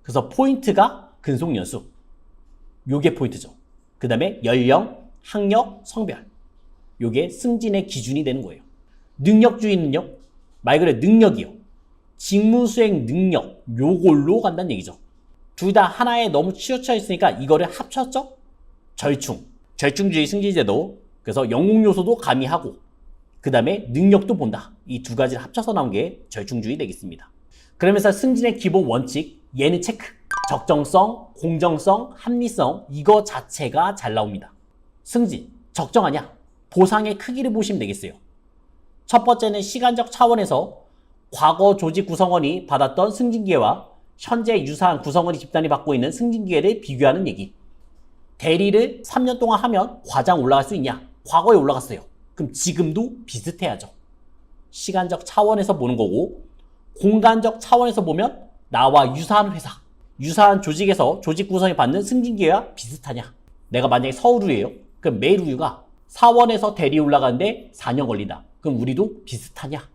그래서 포인트가 근속연수. 요게 포인트죠. 그 다음에 연령, 학력, 성별. 요게 승진의 기준이 되는 거예요. 능력주의는요, 말 그대로 능력이요. 직무 수행 능력 요걸로 간다는 얘기죠. 둘 다 하나에 너무 치우쳐 있으니까 이거를 합쳤죠? 절충주의 승진제도. 그래서 영웅 요소도 가미하고 그 다음에 능력도 본다. 이 두 가지를 합쳐서 나온 게 절충주의 되겠습니다. 그러면서 승진의 기본 원칙, 얘는 체크. 적정성, 공정성, 합리성 이거 자체가 잘 나옵니다. 승진, 적정하냐? 보상의 크기를 보시면 되겠어요. 첫 번째는 시간적 차원에서 과거 조직 구성원이 받았던 승진기회와 현재 유사한 구성원이 집단이 받고 있는 승진기회를 비교하는 얘기. 대리를 3년 동안 하면 과장 올라갈 수 있냐? 과거에 올라갔어요. 그럼 지금도 비슷해야죠. 시간적 차원에서 보는 거고, 공간적 차원에서 보면 나와 유사한 회사, 유사한 조직에서 조직 구성이 받는 승진기회와 비슷하냐? 내가 만약에 서울우유예요. 그럼 매일우유가 사원에서 대리 올라가는데 4년 걸린다. 그럼 우리도 비슷하냐?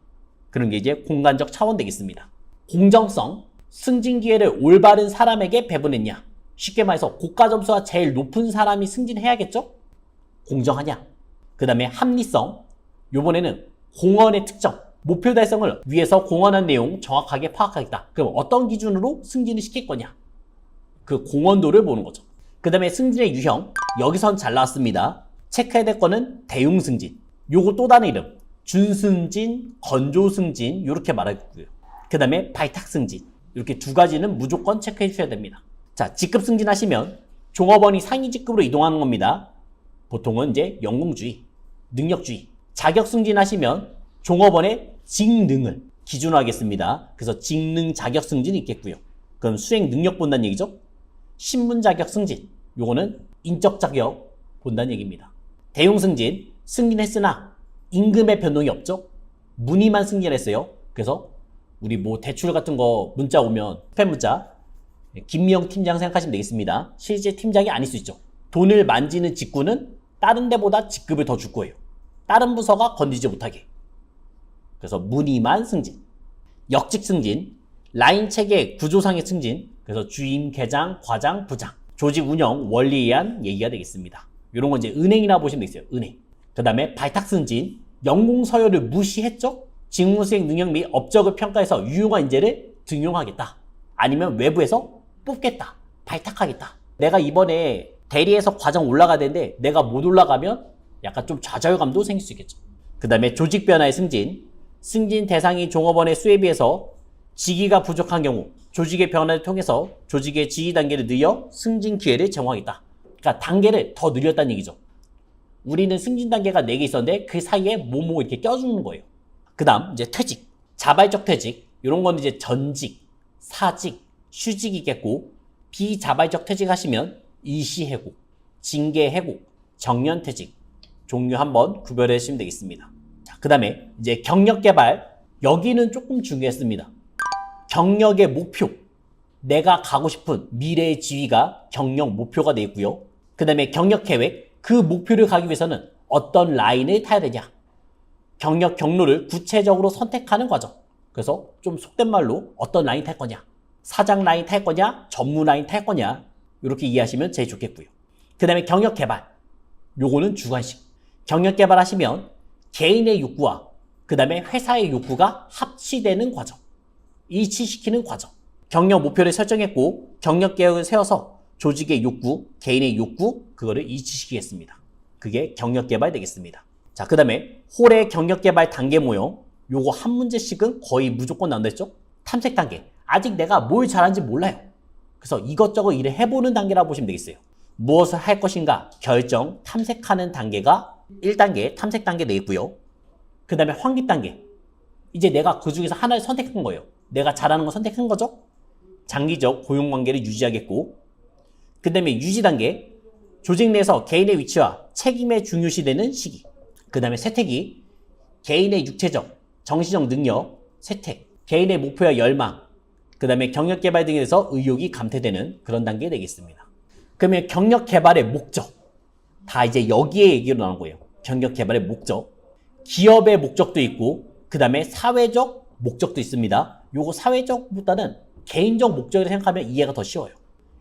그런 게 이제 공간적 차원 되겠습니다. 공정성, 승진기회를 올바른 사람에게 배분했냐? 쉽게 말해서 고가 점수가 제일 높은 사람이 승진해야겠죠? 공정하냐? 그 다음에 합리성, 요번에는 공헌의 특정, 목표 달성을 위해서 공헌한 내용 정확하게 파악하겠다. 그럼 어떤 기준으로 승진을 시킬 거냐? 그 공헌도를 보는 거죠. 그 다음에 승진의 유형, 여기선 잘 나왔습니다. 체크해야 될 거는 대웅승진, 요거 또 다른 이름, 준승진, 건조승진 이렇게 말하고요. 그 다음에 발탁승진, 이렇게 두 가지는 무조건 체크해 주셔야 됩니다. 자, 직급 승진하시면 종업원이 상위 직급으로 이동하는 겁니다. 보통은 이제 연공주의, 능력주의. 자격 승진하시면 종업원의 직능을 기준으로 하겠습니다. 그래서 직능 자격 승진이 있겠고요. 그럼 수행 능력 본다는 얘기죠. 신분 자격 승진, 요거는 인적 자격 본다는 얘기입니다. 대용 승진, 승진했으나 임금의 변동이 없죠. 문의만 승진했어요. 그래서 우리 뭐 대출 같은 거 문자 오면 스팸 문자, 김미영 팀장 생각하시면 되겠습니다. 실제 팀장이 아닐 수 있죠. 돈을 만지는 직구는 다른 데보다 직급을 더 줄 거예요. 다른 부서가 건드리지 못하게. 그래서 문의만 승진. 역직 승진, 라인 체계 구조상의 승진, 그래서 주임, 계장, 과장, 부장, 조직 운영, 원리에 의한 얘기가 되겠습니다. 이런 건 이제 은행이나 보시면 되겠어요. 은행. 그 다음에 발탁 승진, 연공 서열을 무시했죠? 직무 수행 능력 및 업적을 평가해서 유용한 인재를 등용하겠다. 아니면 외부에서 뽑겠다. 발탁하겠다. 내가 이번에 대리에서 과정 올라가야 되는데 내가 못 올라가면 약간 좀 좌절감도 생길 수 있겠죠. 그 다음에 조직 변화의 승진, 승진 대상이 종업원의 수에 비해서 직위가 부족한 경우 조직의 변화를 통해서 조직의 지위 단계를 늘려 승진 기회를 제공하겠다. 그러니까 단계를 더 늘렸다는 얘기죠. 우리는 승진 단계가 4개 있었는데 그 사이에 뭐뭐 이렇게 껴주는 거예요. 그 다음 이제 퇴직, 자발적 퇴직, 이런 건 이제 전직, 사직, 휴직이겠고, 비자발적 퇴직하시면 일시해고, 징계해고, 정년퇴직, 종류 한번 구별해 주시면 되겠습니다. 자, 그 다음에 이제 경력개발, 여기는 조금 중요했습니다. 경력의 목표, 내가 가고 싶은 미래의 지위가 경력 목표가 되어 있고요. 그 다음에 경력계획, 그 목표를 가기 위해서는 어떤 라인을 타야 되냐, 경력 경로를 구체적으로 선택하는 과정. 그래서 좀 속된 말로 어떤 라인 탈 거냐, 사장 라인 탈 거냐, 전무 라인 탈 거냐, 이렇게 이해하시면 제일 좋겠고요. 그 다음에 경력개발, 요거는 주관식. 경력개발 하시면 개인의 욕구와 그 다음에 회사의 욕구가 합치되는 과정, 일치시키는 과정. 경력 목표를 설정했고 경력계획을 세워서 조직의 욕구, 개인의 욕구, 그거를 일치시키겠습니다. 그게 경력개발 되겠습니다. 자, 그 다음에 홀의 경력개발 단계 모형, 요거 한 문제씩은 거의 무조건 나온다 했죠? 탐색 단계, 아직 내가 뭘 잘하는지 몰라요. 그래서 이것저것 일을 해보는 단계라고 보시면 되겠어요. 무엇을 할 것인가 결정, 탐색하는 단계가 1단계 탐색 단계 되겠고요. 그 다음에 확립 단계, 이제 내가 그 중에서 하나를 선택한 거예요. 내가 잘하는 거 선택한 거죠? 장기적 고용관계를 유지하겠고, 그 다음에 유지 단계, 조직 내에서 개인의 위치와 책임의 중요시되는 시기. 그 다음에 쇠퇴기, 개인의 육체적, 정신적 능력, 쇠퇴, 개인의 목표와 열망, 그 다음에 경력개발 등에 대해서 의욕이 감퇴되는 그런 단계 되겠습니다. 그러면 경력개발의 목적, 다 이제 여기에 얘기로 나온 거예요. 경력개발의 목적, 기업의 목적도 있고 그 다음에 사회적 목적도 있습니다. 요거 사회적보다는 개인적 목적이라 생각하면 이해가 더 쉬워요.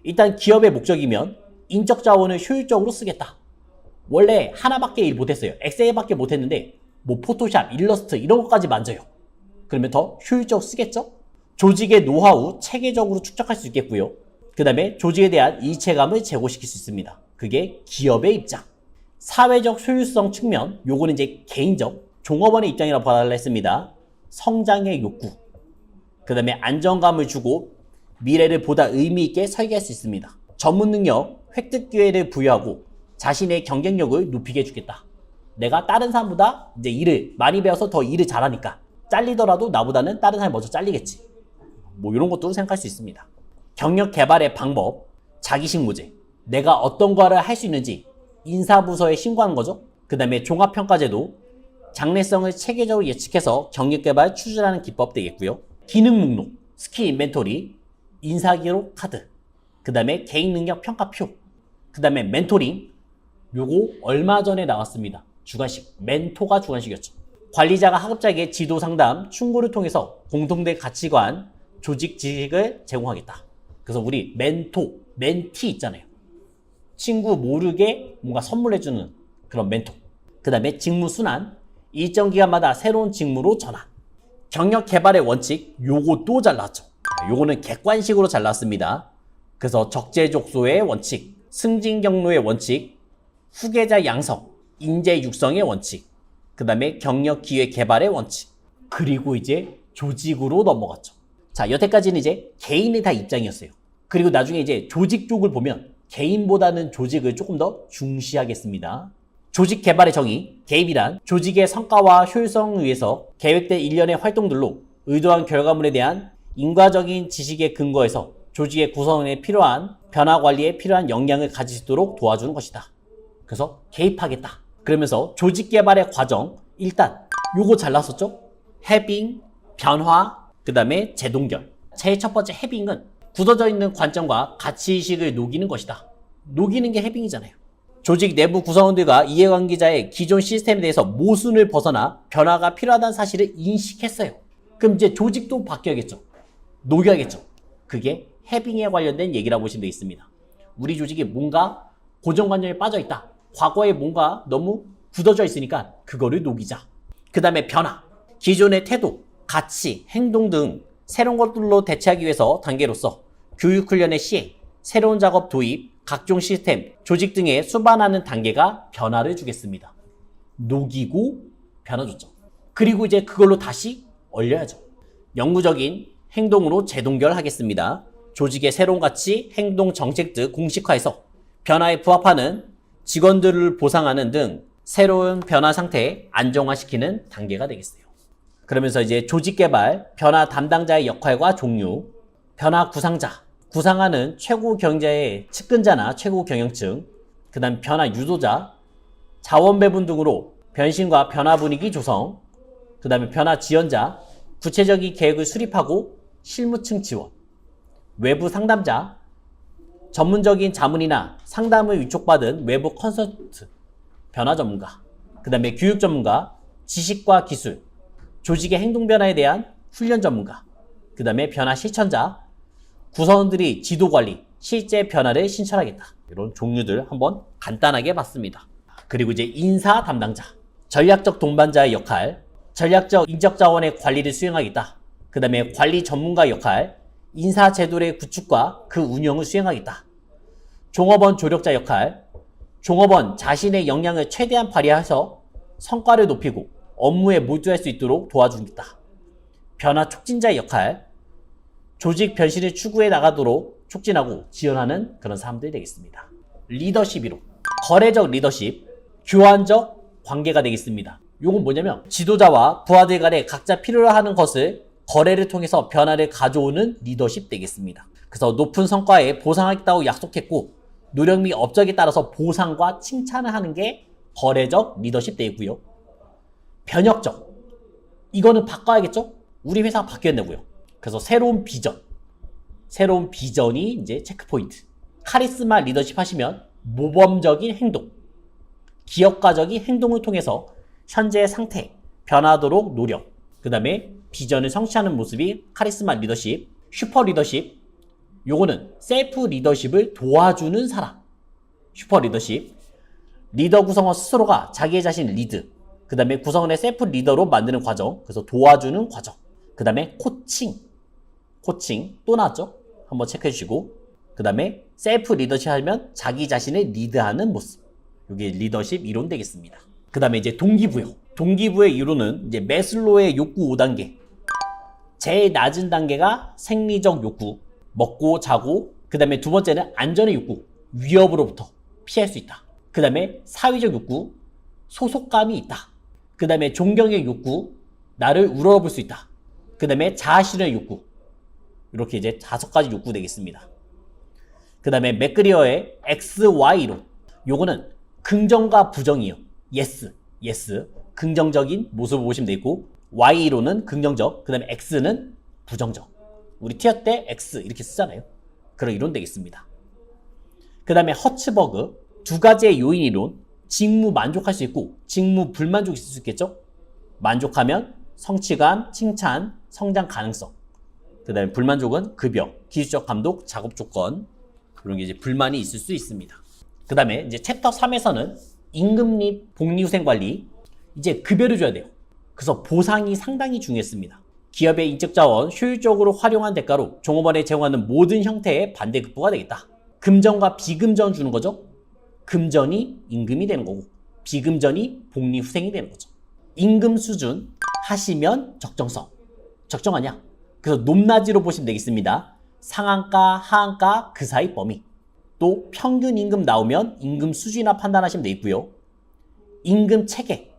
일단 기업의 목적이면 인적 자원을 효율적으로 쓰겠다. 원래 하나밖에 일 못했어요. 엑셀밖에 못했는데 뭐 포토샵, 일러스트 이런 것까지 만져요. 그러면 더 효율적으로 쓰겠죠? 조직의 노하우 체계적으로 축적할 수 있겠고요. 그 다음에 조직에 대한 일체감을 제고시킬 수 있습니다. 그게 기업의 입장. 사회적 소유성 측면, 요거는 이제 개인적, 종업원의 입장이라고 봐달라 했습니다. 성장의 욕구. 그 다음에 안정감을 주고 미래를 보다 의미 있게 설계할 수 있습니다. 전문 능력, 획득 기회를 부여하고 자신의 경쟁력을 높이게 해주겠다. 내가 다른 사람보다 이제 일을 많이 배워서 더 일을 잘하니까 잘리더라도 나보다는 다른 사람이 먼저 잘리겠지. 뭐 이런 것도 생각할 수 있습니다. 경력 개발의 방법, 자기식무제. 내가 어떤 거를 할 수 있는지 인사부서에 신고하는 거죠. 그 다음에 종합평가제도, 장래성을 체계적으로 예측해서 경력 개발 추진하는 기법 되겠고요. 기능 목록, 스킬 인벤토리, 인사기록 카드, 그 다음에 개인 능력 평가표, 그 다음에 멘토링. 요거 얼마 전에 나왔습니다. 주관식, 멘토가 주관식이었죠. 관리자가 하급자에게 지도 상담, 충고를 통해서 공통된 가치관, 조직 지식을 제공하겠다. 그래서 우리 멘토, 멘티 있잖아요. 친구 모르게 뭔가 선물해주는 그런 멘토. 그 다음에 직무 순환, 일정 기간마다 새로운 직무로 전환. 경력 개발의 원칙, 요것도 잘 나왔죠. 요거는 객관식으로 잘 나왔습니다. 그래서 적재적소의 원칙, 승진 경로의 원칙, 후계자 양성, 인재 육성의 원칙, 그 다음에 경력 기회 개발의 원칙, 그리고 이제 조직으로 넘어갔죠. 자, 여태까지는 이제 개인의 다 입장이었어요. 그리고 나중에 이제 조직 쪽을 보면 개인보다는 조직을 조금 더 중시하겠습니다. 조직 개발의 정의, 개입이란 조직의 성과와 효율성을 위해서 계획된 일련의 활동들로 의도한 결과물에 대한 인과적인 지식에 근거해서 조직의 구성에 필요한 변화 관리에 필요한 역량을 가질 수 있도록 도와주는 것이다. 그래서 개입하겠다. 그러면서 조직 개발의 과정, 일단 요거 잘 나왔었죠? 해빙, 변화, 그 다음에 재동결. 제일 첫 번째 해빙은 굳어져 있는 관점과 가치의식을 녹이는 것이다. 녹이는 게 해빙이잖아요. 조직 내부 구성원들과 이해관계자의 기존 시스템에 대해서 모순을 벗어나 변화가 필요하다는 사실을 인식했어요. 그럼 이제 조직도 바뀌어야겠죠. 녹여야겠죠. 그게 해빙에 관련된 얘기라고 보시면 되겠습니다. 우리 조직이 뭔가 고정관념에 빠져있다. 과거에 뭔가 너무 굳어져 있으니까 그거를 녹이자. 그 다음에 변화. 기존의 태도, 가치, 행동 등 새로운 것들로 대체하기 위해서 단계로서 교육훈련의 시행, 새로운 작업 도입, 각종 시스템, 조직 등에 수반하는 단계가 변화를 주겠습니다. 녹이고 변화 줬죠. 그리고 이제 그걸로 다시 얼려야죠. 영구적인 행동으로 재동결하겠습니다. 조직의 새로운 가치, 행동, 정책 등 공식화해서 변화에 부합하는 직원들을 보상하는 등 새로운 변화 상태에 안정화시키는 단계가 되겠어요. 그러면서 이제 조직 개발, 변화 담당자의 역할과 종류, 변화 구상자, 구상하는 최고 경영자의 측근자나 최고 경영층, 그 다음 변화 유도자, 자원 배분 등으로 변신과 변화 분위기 조성, 그 다음에 변화 지원자, 구체적인 계획을 수립하고 실무층 지원, 외부 상담자, 전문적인 자문이나 상담을 위촉받은 외부 컨설턴트, 변화 전문가, 그 다음에 교육 전문가, 지식과 기술, 조직의 행동 변화에 대한 훈련 전문가, 그 다음에 변화 실천자, 구성원들이 지도 관리, 실제 변화를 실천하겠다. 이런 종류들 한번 간단하게 봤습니다. 그리고 이제 인사 담당자, 전략적 동반자의 역할, 전략적 인적 자원의 관리를 수행하겠다. 그 다음에 관리 전문가 역할, 인사 제도의 구축과 그 운영을 수행하겠다. 종업원 조력자 역할, 종업원 자신의 역량을 최대한 발휘해서 성과를 높이고 업무에 몰두할 수 있도록 도와주겠다. 변화 촉진자의 역할, 조직 변신을 추구해 나가도록 촉진하고 지원하는 그런 사람들이 되겠습니다. 리더십 1호, 거래적 리더십, 교환적 관계가 되겠습니다. 이건 뭐냐면 지도자와 부하들 간에 각자 필요로 하는 것을 거래를 통해서 변화를 가져오는 리더십 되겠습니다. 그래서 높은 성과에 보상하겠다고 약속했고 노력 및 업적에 따라서 보상과 칭찬을 하는 게 거래적 리더십 되고요. 변혁적, 이거는 바꿔야겠죠? 우리 회사가 바뀌었냐고요. 그래서 새로운 비전이 이제 체크포인트. 카리스마 리더십 하시면 모범적인 행동, 기업가적인 행동을 통해서 현재의 상태, 변화하도록 노력, 그 다음에 비전을 성취하는 모습이 카리스마 리더십. 슈퍼 리더십, 요거는 셀프 리더십을 도와주는 사람. 슈퍼 리더십, 리더 구성원 스스로가 자기 자신 리드, 그 다음에 구성원의 셀프 리더로 만드는 과정, 그래서 도와주는 과정. 그 다음에 코칭, 코칭 또 나왔죠? 한번 체크해 주시고, 그 다음에 셀프 리더십 하면 자기 자신을 리드하는 모습. 이게 리더십 이론 되겠습니다. 그 다음에 이제 동기부여. 동기부의 이론은 이제 매슬로의 욕구 5단계. 제일 낮은 단계가 생리적 욕구, 먹고 자고, 그 다음에 두 번째는 안전의 욕구, 위협으로부터 피할 수 있다. 그 다음에 사회적 욕구, 소속감이 있다. 그 다음에 존경의 욕구, 나를 우러러볼 수 있다. 그 다음에 자아실현의 욕구. 이렇게 이제 5가지 욕구 되겠습니다. 그 다음에 맥그리어의 XY 이론. 요거는 긍정과 부정이요. yes. 긍정적인 모습을 보시면 되고, Y 이론은 긍정적, 그 다음에 X는 부정적. 우리 티어 때 X 이렇게 쓰잖아요. 그런 이론 되겠습니다. 그 다음에 허츠버그 2가지의 요인 이론. 직무 만족할 수 있고 직무 불만족이 있을 수 있겠죠. 만족하면 성취감, 칭찬, 성장 가능성. 그 다음에 불만족은 급여, 기술적 감독, 작업 조건. 그런 게 이제 불만이 있을 수 있습니다. 그 다음에 이제 챕터 3에서는 임금립 복리후생 관리. 이제 급여를 줘야 돼요. 그래서 보상이 상당히 중요했습니다. 기업의 인적 자원 효율적으로 활용한 대가로 종업원에 제공하는 모든 형태의 반대급부가 되겠다. 금전과 비금전 주는 거죠. 금전이 임금이 되는 거고 비금전이 복리후생이 되는 거죠. 임금 수준 하시면 적정성. 적정하냐? 그래서 높낮이로 보시면 되겠습니다. 상한가, 하한가 그 사이 범위. 또 평균 임금 나오면 임금 수준이나 판단하시면 되겠고요. 임금 체계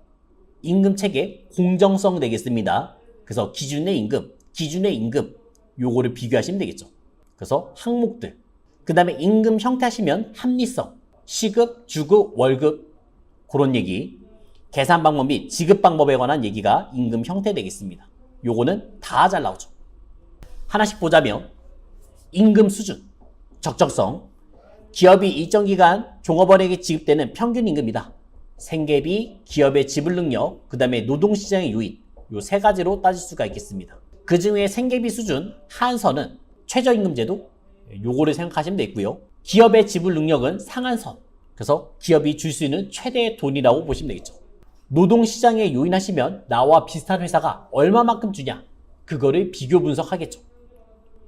공정성 되겠습니다. 그래서 기준의 임금 요거를 비교하시면 되겠죠. 그래서 항목들. 그 다음에 임금 형태 하시면 합리성, 시급, 주급, 월급 그런 얘기. 계산 방법 및 지급 방법에 관한 얘기가 임금 형태 되겠습니다. 요거는 다 잘 나오죠. 하나씩 보자면 임금 수준, 적정성. 기업이 일정 기간 종업원에게 지급되는 평균 임금이다. 생계비, 기업의 지불 능력, 그 다음에 노동시장의 요인, 요 3가지로 따질 수가 있겠습니다. 그 중에 생계비 수준, 하한선은 최저임금제도, 요거를 생각하시면 되겠고요. 기업의 지불 능력은 상한선, 그래서 기업이 줄 수 있는 최대의 돈이라고 보시면 되겠죠. 노동시장의 요인 하시면 나와 비슷한 회사가 얼마만큼 주냐, 그거를 비교 분석하겠죠.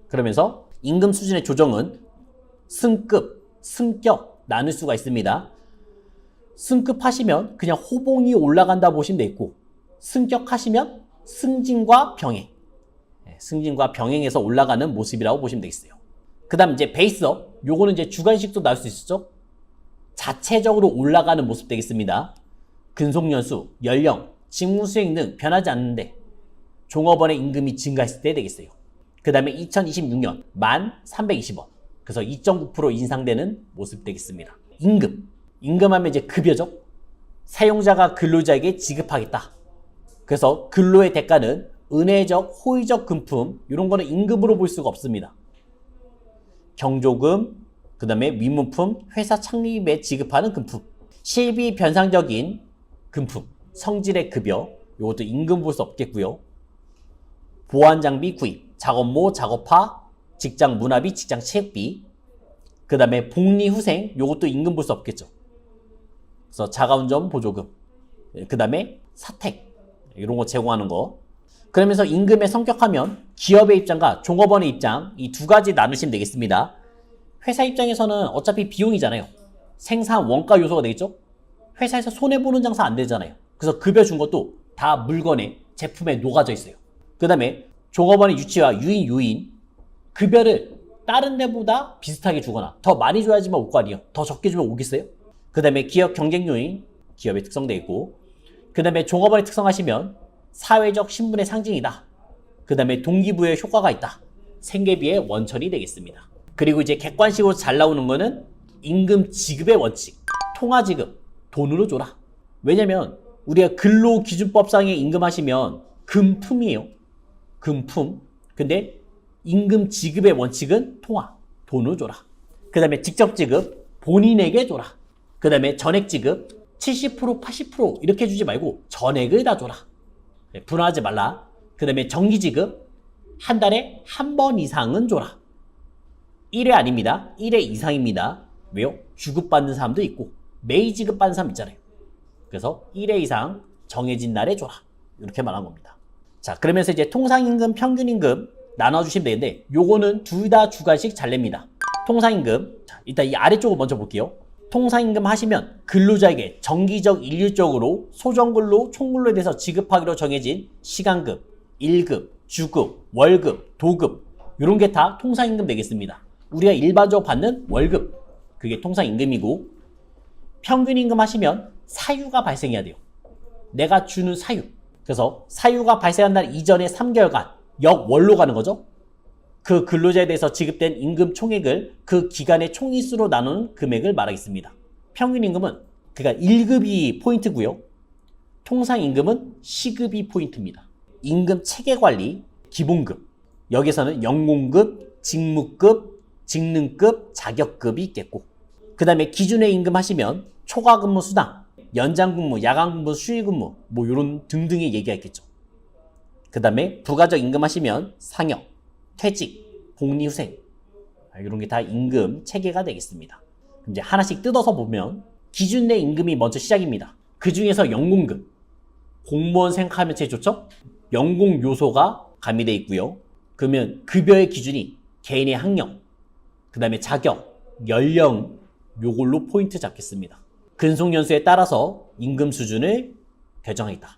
그러면서 임금 수준의 조정은 승급, 승격 나눌 수가 있습니다. 승급하시면 그냥 호봉이 올라간다 보시면 되겠고, 승격하시면 승진과 병행, 승진과 병행해서 올라가는 모습이라고 보시면 되겠어요. 그 다음 이제 베이스업, 요거는 이제 주관식도 나올 수 있었죠. 자체적으로 올라가는 모습 되겠습니다. 근속연수, 연령, 직무수행 등 변하지 않는데 종업원의 임금이 증가했을 때 되겠어요. 그 다음에 2026년 1320원, 그래서 2.9% 인상되는 모습 되겠습니다. 임금하면 이제 급여죠. 사용자가 근로자에게 지급하겠다. 그래서 근로의 대가는 은혜적, 호의적 금품, 이런 거는 임금으로 볼 수가 없습니다. 경조금, 그 다음에 위문품, 회사 창립에 지급하는 금품, 실비 변상적인 금품, 성질의 급여, 이것도 임금 볼 수 없겠고요. 보안장비 구입, 작업모, 작업화, 직장 문화비, 직장 체육비, 그 다음에 복리후생, 이것도 임금 볼 수 없겠죠. 그래서 자가운전 보조금, 그 다음에 사택, 이런 거 제공하는 거. 그러면서 임금에 성격하면 기업의 입장과 종업원의 입장, 이 2가지 나누시면 되겠습니다. 회사 입장에서는 어차피 비용이잖아요. 생산 원가 요소가 되겠죠. 회사에서 손해보는 장사 안 되잖아요. 그래서 급여 준 것도 다 물건에, 제품에 녹아져 있어요. 그 다음에 종업원의 유치와 유인 요인, 급여를 다른 데보다 비슷하게 주거나 더 많이 줘야지만 올 거 아니에요. 더 적게 주면 오겠어요? 그 다음에 기업 경쟁 요인, 기업의 특성도 있고, 그 다음에 종업원의 특성하시면 사회적 신분의 상징이다. 그 다음에 동기부여의 효과가 있다. 생계비의 원천이 되겠습니다. 그리고 이제 객관식으로 잘 나오는 거는 임금 지급의 원칙, 통화지급, 돈으로 줘라. 왜냐면 우리가 근로기준법상의 임금하시면 금품이에요. 금품. 근데 임금 지급의 원칙은 통화, 돈으로 줘라. 그 다음에 직접 지급, 본인에게 줘라. 그 다음에 전액 지급, 70%, 80% 이렇게 주지 말고 전액을 다 줘라. 분할하지 말라. 그 다음에 정기 지급, 한 달에 한 번 이상은 줘라. 1회 아닙니다. 1회 이상입니다. 왜요? 주급받는 사람도 있고 매일 지급받는 사람 있잖아요. 그래서 1회 이상 정해진 날에 줘라. 이렇게 말한 겁니다. 자, 그러면서 이제 통상임금, 평균임금 나눠주시면 되는데 요거는 둘 다 주간식 잘 냅니다. 통상임금, 자, 일단 이 아래쪽을 먼저 볼게요. 통상임금 하시면 근로자에게 정기적 일률적으로 소정근로, 총근로에 대해서 지급하기로 정해진 시간급, 일급, 주급, 월급, 도급 이런 게 다 통상임금 되겠습니다. 우리가 일반적으로 받는 월급, 그게 통상임금이고, 평균임금 하시면 사유가 발생해야 돼요. 내가 주는 사유. 그래서 사유가 발생한 날 이전의 3개월간 역월로 가는 거죠. 그 근로자에 대해서 지급된 임금 총액을 그 기간의 총인수로 나누는 금액을 말하겠습니다. 평균임금은 그러니까 1급이 포인트고요. 통상임금은 시급이 포인트입니다. 임금 체계관리, 기본급. 여기서는 연공급, 직무급, 직능급, 자격급이 있겠고, 그 다음에 기준의 임금 하시면 초과근무 수당, 연장근무, 야간근무, 수일근무 뭐 이런 등등의 얘기가 있겠죠. 그 다음에 부가적 임금 하시면 상여, 퇴직, 복리후생 이런 게 다 임금 체계가 되겠습니다. 그럼 이제 하나씩 뜯어서 보면 기준 내 임금이 먼저 시작입니다. 그 중에서 연공급, 공무원 생각하면 제일 좋죠? 연공 요소가 가미되어 있고요. 그러면 급여의 기준이 개인의 학력, 그 다음에 자격, 연령 요걸로 포인트 잡겠습니다. 근속연수에 따라서 임금 수준을 결정하겠다.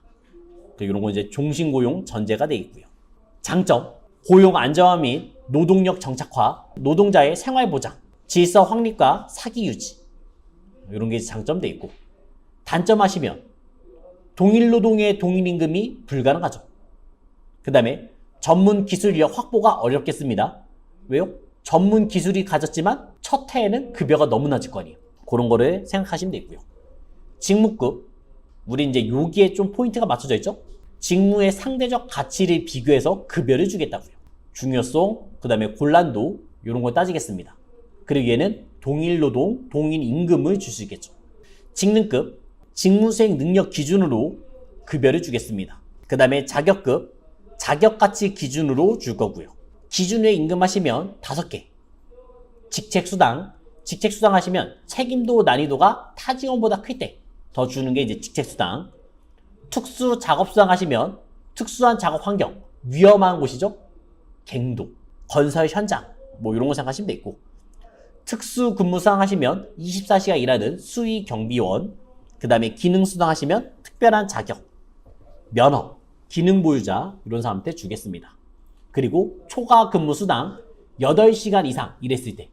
이런 건 이제 종신고용 전제가 되어 있고요. 장점, 고용 안정화 및 노동력 정착화, 노동자의 생활보장, 질서 확립과 사기 유지 이런 게 장점되어 있고, 단점 하시면 동일 노동의 동일 임금이 불가능하죠. 그 다음에 전문 기술 인력 확보가 어렵겠습니다. 왜요? 전문 기술이 가졌지만 첫 해에는 급여가 너무 낮을 거 아니에요. 그런 거를 생각하시면 되고요. 직무급, 우리 이제 여기에 좀 포인트가 맞춰져 있죠? 직무의 상대적 가치를 비교해서 급여를 주겠다고요. 중요성, 그 다음에 곤란도 이런 걸 따지겠습니다. 그리고 얘는 동일 노동, 동일 임금을 줄 수 있겠죠. 직능급, 직무수행 능력 기준으로 급여를 주겠습니다. 그 다음에 자격급, 자격가치 기준으로 줄 거고요. 기준 외 임금 하시면 5개. 직책수당, 직책수당 하시면 책임도 난이도가 타 직원보다 클 때 더 주는 게 이제 직책수당. 특수작업수당 하시면 특수한 작업 환경, 위험한 곳이죠? 갱도, 건설 현장 뭐 이런 거 생각하시면 되고, 특수근무수당 하시면 24시간 일하는 수의 경비원, 그 다음에 기능수당 하시면 특별한 자격, 면허, 기능보유자 이런 사람한테 주겠습니다. 그리고 초과근무수당 8시간 이상 일했을 때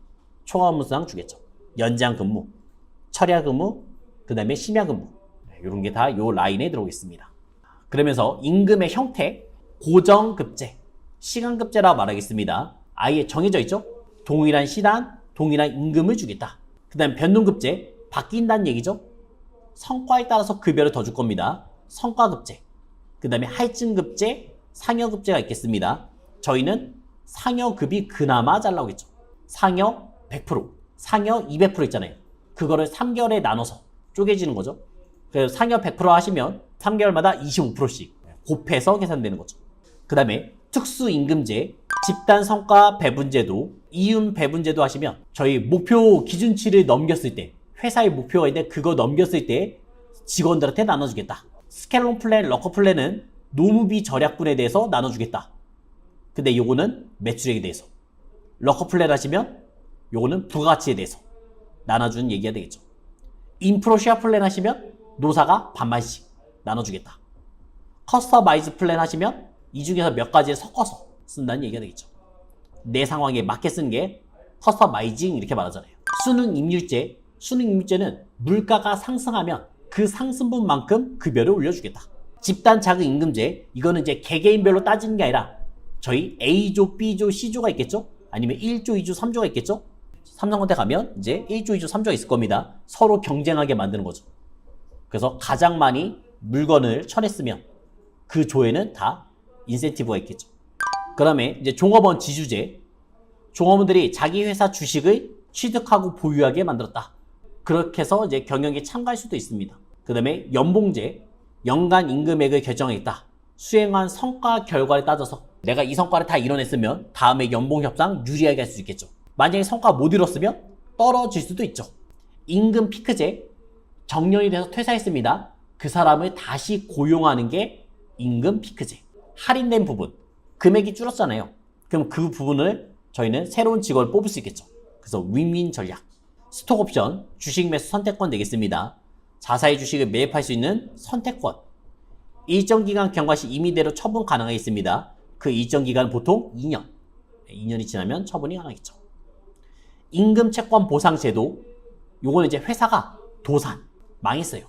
초과근무수당 주겠죠. 연장근무, 철야근무, 그 다음에 심야근무 이런 게 다 요 라인에 들어오겠습니다. 그러면서 임금의 형태, 고정급제, 시간급제라고 말하겠습니다. 아예 정해져 있죠? 동일한 시간, 동일한 임금을 주겠다. 그 다음 변동급제, 바뀐다는 얘기죠? 성과에 따라서 급여를 더 줄 겁니다. 성과급제. 그 다음에 할증급제, 상여급제가 있겠습니다. 저희는 상여급이 그나마 잘 나오겠죠. 상여 100%, 상여 200% 있잖아요. 그거를 3개월에 나눠서 쪼개지는 거죠. 그래서 상여 100% 하시면 3개월마다 25%씩 곱해서 계산되는 거죠. 그 다음에 특수임금제, 집단성과 배분제도, 이윤 배분제도 하시면 저희 목표 기준치를 넘겼을 때, 회사의 목표가 있는데 그거 넘겼을 때 직원들한테 나눠주겠다. 스켈론 플랜, 러커 플랜은 노무비 절약분에 대해서 나눠주겠다. 근데 요거는 매출액에 대해서. 러커 플랜 하시면 요거는 부가가치에 대해서 나눠주는 얘기가 되겠죠. 인프로 쉐어 플랜 하시면 노사가 반반씩 나눠주겠다. 커스터마이즈 플랜 하시면 이 중에서 몇 가지를 섞어서 쓴다는 얘기가 되겠죠. 내 상황에 맞게 쓰는 게 커스터마이징 이렇게 말하잖아요. 수능임률제, 수능임률제는 물가가 상승하면 그 상승분만큼 급여를 올려주겠다. 집단자금임금제, 이거는 이제 개개인별로 따지는 게 아니라 저희 A조, B조, C조가 있겠죠? 아니면 1조, 2조, 3조가 있겠죠? 삼성한테 가면 이제 1조, 2조, 3조가 있을 겁니다. 서로 경쟁하게 만드는 거죠. 그래서 가장 많이 물건을 쳐냈으면 그 조에는 다 인센티브가 있겠죠. 그 다음에 이제 종업원 지주제, 종업원들이 자기 회사 주식을 취득하고 보유하게 만들었다. 그렇게 해서 이제 경영에 참가할 수도 있습니다. 그 다음에 연봉제, 연간 임금액을 결정하겠다. 수행한 성과 결과를 따져서 내가 이 성과를 다 이뤄냈으면 다음에 연봉 협상 유리하게 할 수 있겠죠. 만약에 성과 못 이뤘으면 떨어질 수도 있죠. 임금 피크제, 정년이 돼서 퇴사했습니다. 그 사람을 다시 고용하는 게 임금 피크제. 할인된 부분, 금액이 줄었잖아요. 그럼 그 부분을 저희는 새로운 직원을 뽑을 수 있겠죠. 그래서 윈윈 전략. 스톡 옵션, 주식 매수 선택권 되겠습니다. 자사의 주식을 매입할 수 있는 선택권. 일정 기간 경과 시 임의대로 처분 가능하겠습니다. 그 일정 기간은 보통 2년. 2년이 지나면 처분이 가능하겠죠. 임금 채권 보상 제도. 요거는 이제 회사가 도산, 망했어요.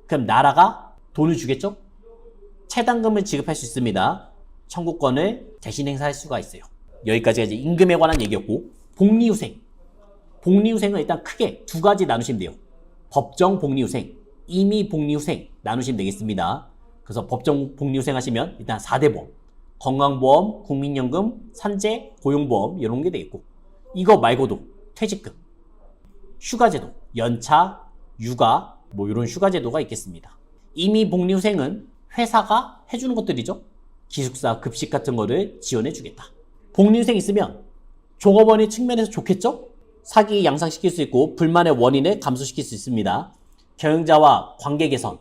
그럼 나라가 돈을 주겠죠? 채당금을 지급할 수 있습니다. 청구권을 대신 행사할 수가 있어요. 여기까지가 이제 임금에 관한 얘기였고, 복리후생. 복리후생은 일단 크게 두 가지 나누시면 돼요. 법정 복리후생, 임의 복리후생 나누시면 되겠습니다. 그래서 법정 복리후생 하시면 일단 4대 보험, 건강보험, 국민연금, 산재, 고용보험 이런 게 되겠고, 이거 말고도 퇴직금, 휴가제도, 연차, 육아 뭐 이런 휴가제도가 있겠습니다. 임의 복리후생은 회사가 해주는 것들이죠. 기숙사, 급식 같은 거를 지원해 주겠다. 복리후생 있으면 종업원의 측면에서 좋겠죠? 사기 양상시킬 수 있고 불만의 원인을 감소시킬 수 있습니다. 경영자와 관계 개선,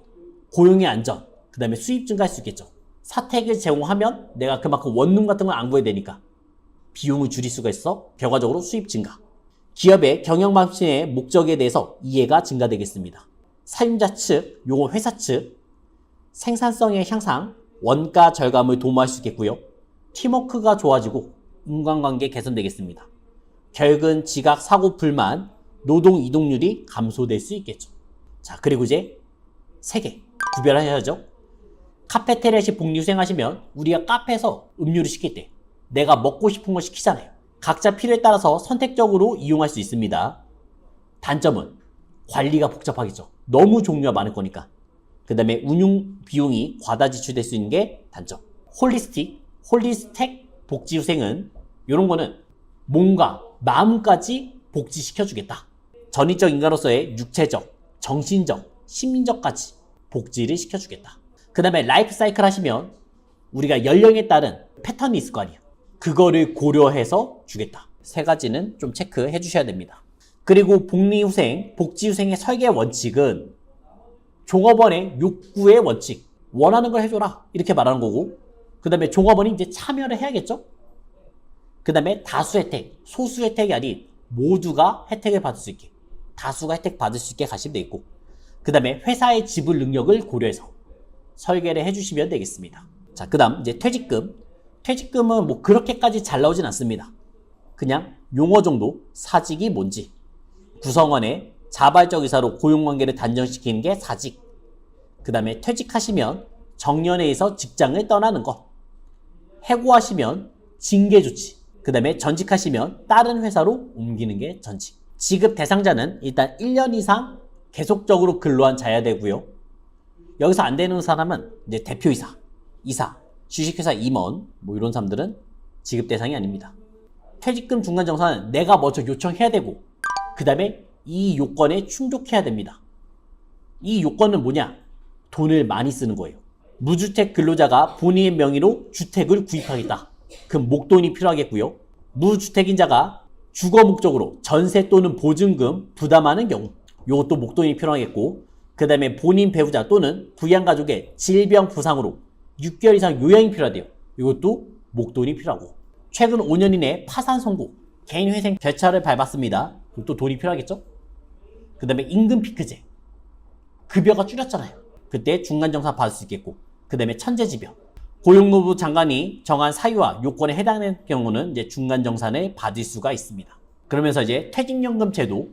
고용의 안전, 그 다음에 수입 증가할 수 있겠죠. 사택을 제공하면 내가 그만큼 원룸 같은 걸 안 구해야 되니까 비용을 줄일 수가 있어. 결과적으로 수입 증가. 기업의 경영 방식의 목적에 대해서 이해가 증가되겠습니다. 사용자 측, 요거 회사 측, 생산성의 향상, 원가 절감을 도모할 수 있겠고요. 팀워크가 좋아지고 인간관계 개선되겠습니다. 결근, 지각, 사고, 불만, 노동 이동률이 감소될 수 있겠죠. 자, 그리고 이제 3개 구별하셔야죠. 카페테리아식 복리후생 하시면 우리가 카페에서 음료를 시킬 때 내가 먹고 싶은 걸 시키잖아요. 각자 필요에 따라서 선택적으로 이용할 수 있습니다. 단점은 관리가 복잡하겠죠. 너무 종류가 많을 거니까. 그 다음에 운용 비용이 과다 지출될 수 있는 게 단점. 홀리스텍 복지후생은 이런 거는 몸과 마음까지 복지시켜주겠다. 전인적 인간으로서의 육체적, 정신적, 심리적까지 복지를 시켜주겠다. 그 다음에 라이프 사이클 하시면 우리가 연령에 따른 패턴이 있을 거 아니에요. 그거를 고려해서 주겠다. 3가지는 좀 체크해 주셔야 됩니다. 그리고 복리후생, 복지후생의 설계 원칙은 종업원의 욕구의 원칙, 원하는 걸 해줘라 이렇게 말하는 거고, 그 다음에 종업원이 이제 참여를 해야겠죠. 그 다음에 다수 혜택, 소수 혜택이 아닌 모두가 혜택을 받을 수 있게, 다수가 혜택 받을 수 있게 가시면 되겠고, 그 다음에 회사의 지불 능력을 고려해서 설계를 해주시면 되겠습니다. 자, 그 다음 이제 퇴직금. 퇴직금은 뭐 그렇게까지 잘 나오진 않습니다. 그냥 용어 정도, 사직이 뭔지, 구성원의 자발적 의사로 고용관계를 단정시키는 게 사직, 그 다음에 퇴직하시면 정년에 의해서 직장을 떠나는 것, 해고하시면 징계조치, 그 다음에 전직하시면 다른 회사로 옮기는 게 전직. 지급 대상자는 일단 1년 이상 계속적으로 근로한 자야 되고요. 여기서 안 되는 사람은 이제 대표이사, 이사, 주식회사 임원 뭐 이런 사람들은 지급 대상이 아닙니다. 퇴직금 중간정산은 내가 먼저 요청해야 되고, 그 다음에 이 요건에 충족해야 됩니다. 이 요건은 뭐냐? 돈을 많이 쓰는 거예요. 무주택 근로자가 본인의 명의로 주택을 구입하겠다. 그럼 목돈이 필요하겠고요. 무주택인 자가 주거 목적으로 전세 또는 보증금 부담하는 경우 이것도 목돈이 필요하겠고, 그 다음에 본인 배우자 또는 부양 가족의 질병 부상으로 6개월 이상 요양이 필요하대요. 이것도 목돈이 필요하고, 최근 5년 이내 파산 선고, 개인회생 절차를 밟았습니다. 그것도 돈이 필요하겠죠. 그 다음에 임금 피크제, 급여가 줄였잖아요. 그때 중간정산 받을 수 있겠고, 그 다음에 천재지변, 고용노부 장관이 정한 사유와 요건에 해당하는 경우는 이제 중간정산을 받을 수가 있습니다. 그러면서 이제 퇴직연금 제도,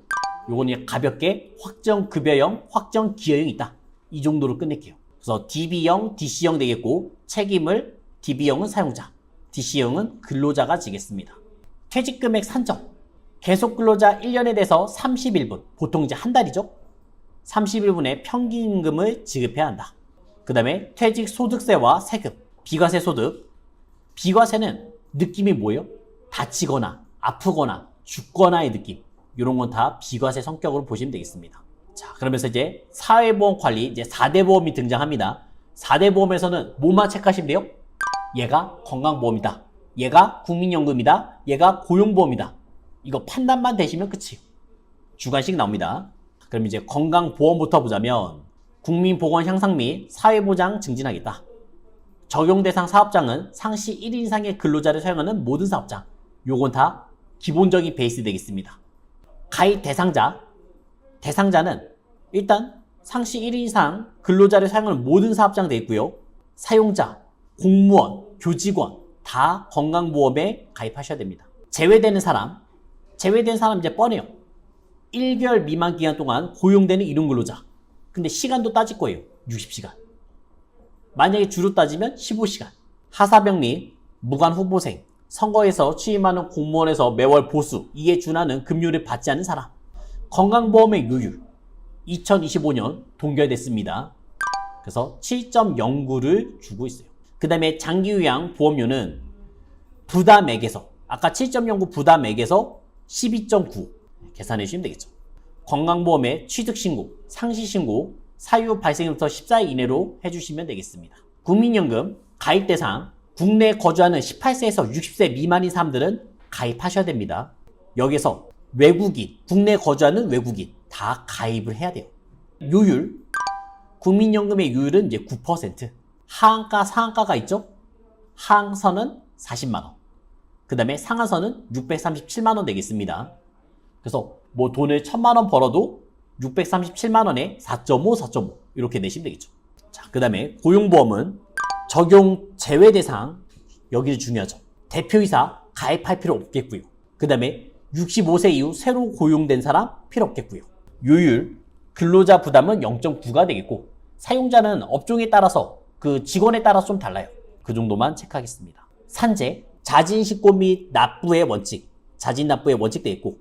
요거는 가볍게 확정급여형, 확정기여형이 있다. 이 정도로 끝낼게요. 그래서 DB형, DC형 되겠고, 책임을 DB형은 사용자, DC형은 근로자가 지겠습니다. 퇴직금액 산정, 계속 근로자 1년에 대해서 31분, 보통 이제 한 달이죠. 31분의 평균임금을 지급해야 한다. 그 다음에 퇴직 소득세와 세금, 비과세 소득. 비과세는 느낌이 뭐예요? 다치거나 아프거나 죽거나의 느낌. 이런 건 다 비과세 성격으로 보시면 되겠습니다. 자, 그러면서 이제 사회보험 관리, 이제 4대 보험이 등장합니다. 4대 보험에서는 뭐만 체크하시면 돼요? 얘가 건강보험이다. 얘가 국민연금이다. 얘가 고용보험이다. 이거 판단만 되시면 끝이에요. 주간식 나옵니다. 그럼 이제 건강보험부터 보자면 국민보건 향상 및 사회보장 증진하겠다. 적용 대상 사업장은 상시 1인 이상의 근로자를 사용하는 모든 사업장. 요건 다 기본적인 베이스 되겠습니다. 가입 대상자는 일단 상시 1인 이상 근로자를 사용하는 모든 사업장 되어 있고요. 사용자, 공무원, 교직원 다 건강보험에 가입하셔야 됩니다. 제외된 사람 이제 뻔해요. 1개월 미만 기간 동안 고용되는 일용 근로자. 근데 시간도 따질 거예요. 60시간. 만약에 주로 따지면 15시간. 하사병 및 무관 후보생, 선거에서 취임하는 공무원에서 매월 보수, 이에 준하는 급료를 받지 않은 사람. 건강보험의 요율 2025년 동결됐습니다. 그래서 7.09를 주고 있어요. 그 다음에 장기요양 보험료는 부담액에서 아까 7.09 부담액에서 12.9 계산해 주시면 되겠죠. 건강보험의 취득신고, 상시신고, 사유 발생부터 14일 이내로 해주시면 되겠습니다. 국민연금 가입 대상 국내에 거주하는 18세에서 60세 미만인 사람들은 가입하셔야 됩니다. 여기서 외국인, 국내에 거주하는 외국인 다 가입을 해야 돼요. 요율, 국민연금의 요율은 이제 9%. 하한가, 상한가가 있죠? 하한선은 40만원. 그 다음에 상한선은 637만원 되겠습니다. 그래서 뭐 돈을 1000만원 벌어도 637만원에 4.5, 4.5 이렇게 내시면 되겠죠. 자, 그 다음에 고용보험은 적용 제외 대상, 여기는 중요하죠. 대표이사 가입할 필요 없겠고요. 그 다음에 65세 이후 새로 고용된 사람 필요 없겠고요. 요율, 근로자 부담은 0.9가 되겠고 사용자는 업종에 따라서 그 직원에 따라서 좀 달라요. 그 정도만 체크하겠습니다. 산재, 자진신고 및 납부의 원칙, 자진납부의 원칙 되겠고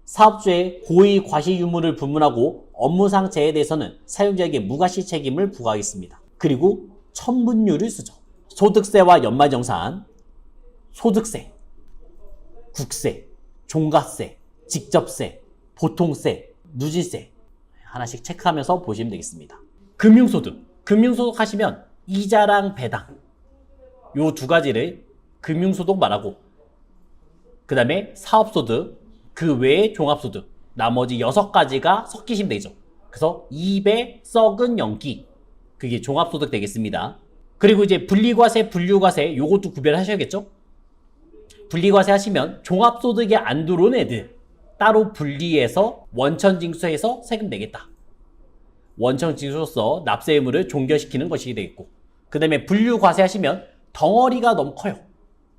사업주의 고의 과실 유무를 불문하고 업무상 재해에 대해서는 사용자에게 무과실 책임을 부과하겠습니다. 그리고 천분율을 쓰죠. 소득세와 연말정산, 소득세, 국세, 종가세, 직접세, 보통세, 누진세 하나씩 체크하면서 보시면 되겠습니다. 금융소득 하시면 이자랑 배당 요 두 가지를 금융소득 말하고 그 다음에 사업소득, 그 외에 종합소득 나머지 6가지가 섞이시면 되죠. 그래서 2배 썩은 연기 그게 종합소득 되겠습니다. 그리고 이제 분리과세, 분류과세 요것도 구별하셔야겠죠. 분리과세 하시면 종합소득에 안 들어온 애들 따로 분리해서 원천징수해서 세금 내겠다. 원천징수로서 납세 의무를 종결시키는 것이 되겠고 그 다음에 분류과세 하시면 덩어리가 너무 커요.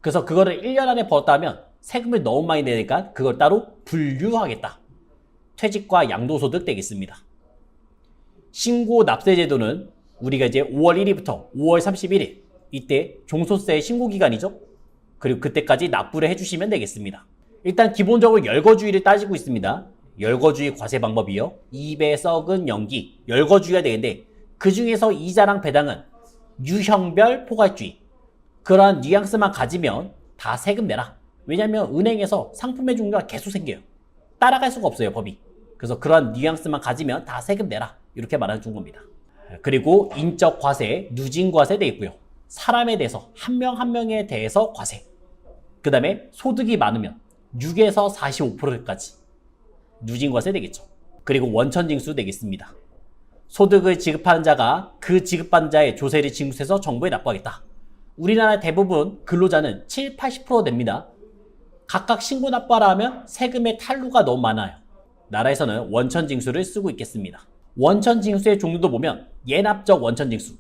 그래서 그거를 1년 안에 벌었다 하면 세금을 너무 많이 내니까 그걸 따로 분류하겠다. 퇴직과 양도소득 되겠습니다. 신고 납세 제도는 우리가 이제 5월 1일부터 5월 31일 이때 종소세 신고 기간이죠. 그리고 그때까지 납부를 해주시면 되겠습니다. 일단 기본적으로 열거주의를 따지고 있습니다. 열거주의 과세 방법이요. 2배 썩은 연기 열거주의가 되는데 그 중에서 이자랑 배당은 유형별 포괄주의 그러한 뉘앙스만 가지면 다 세금 내라. 왜냐하면 은행에서 상품의 종류가 계속 생겨요. 따라갈 수가 없어요, 법이. 그래서 그러한 뉘앙스만 가지면 다 세금 내라. 이렇게 말하는 준 겁니다. 그리고 인적 과세, 누진 과세 되어 있고요. 사람에 대해서 한 명 한 명에 대해서 과세. 그 다음에 소득이 많으면 6에서 45%까지 누진 과세 되겠죠. 그리고 원천징수 되겠습니다. 소득을 지급하는 자가 그 지급받는 자의 조세를 징수해서 정부에 납부하겠다. 우리나라 대부분 근로자는 7, 80% 됩니다. 각각 신고 납부하라 하면 세금의 탈루가 너무 많아요. 나라에서는 원천징수를 쓰고 있겠습니다. 원천징수의 종류도 보면 예납적 원천징수.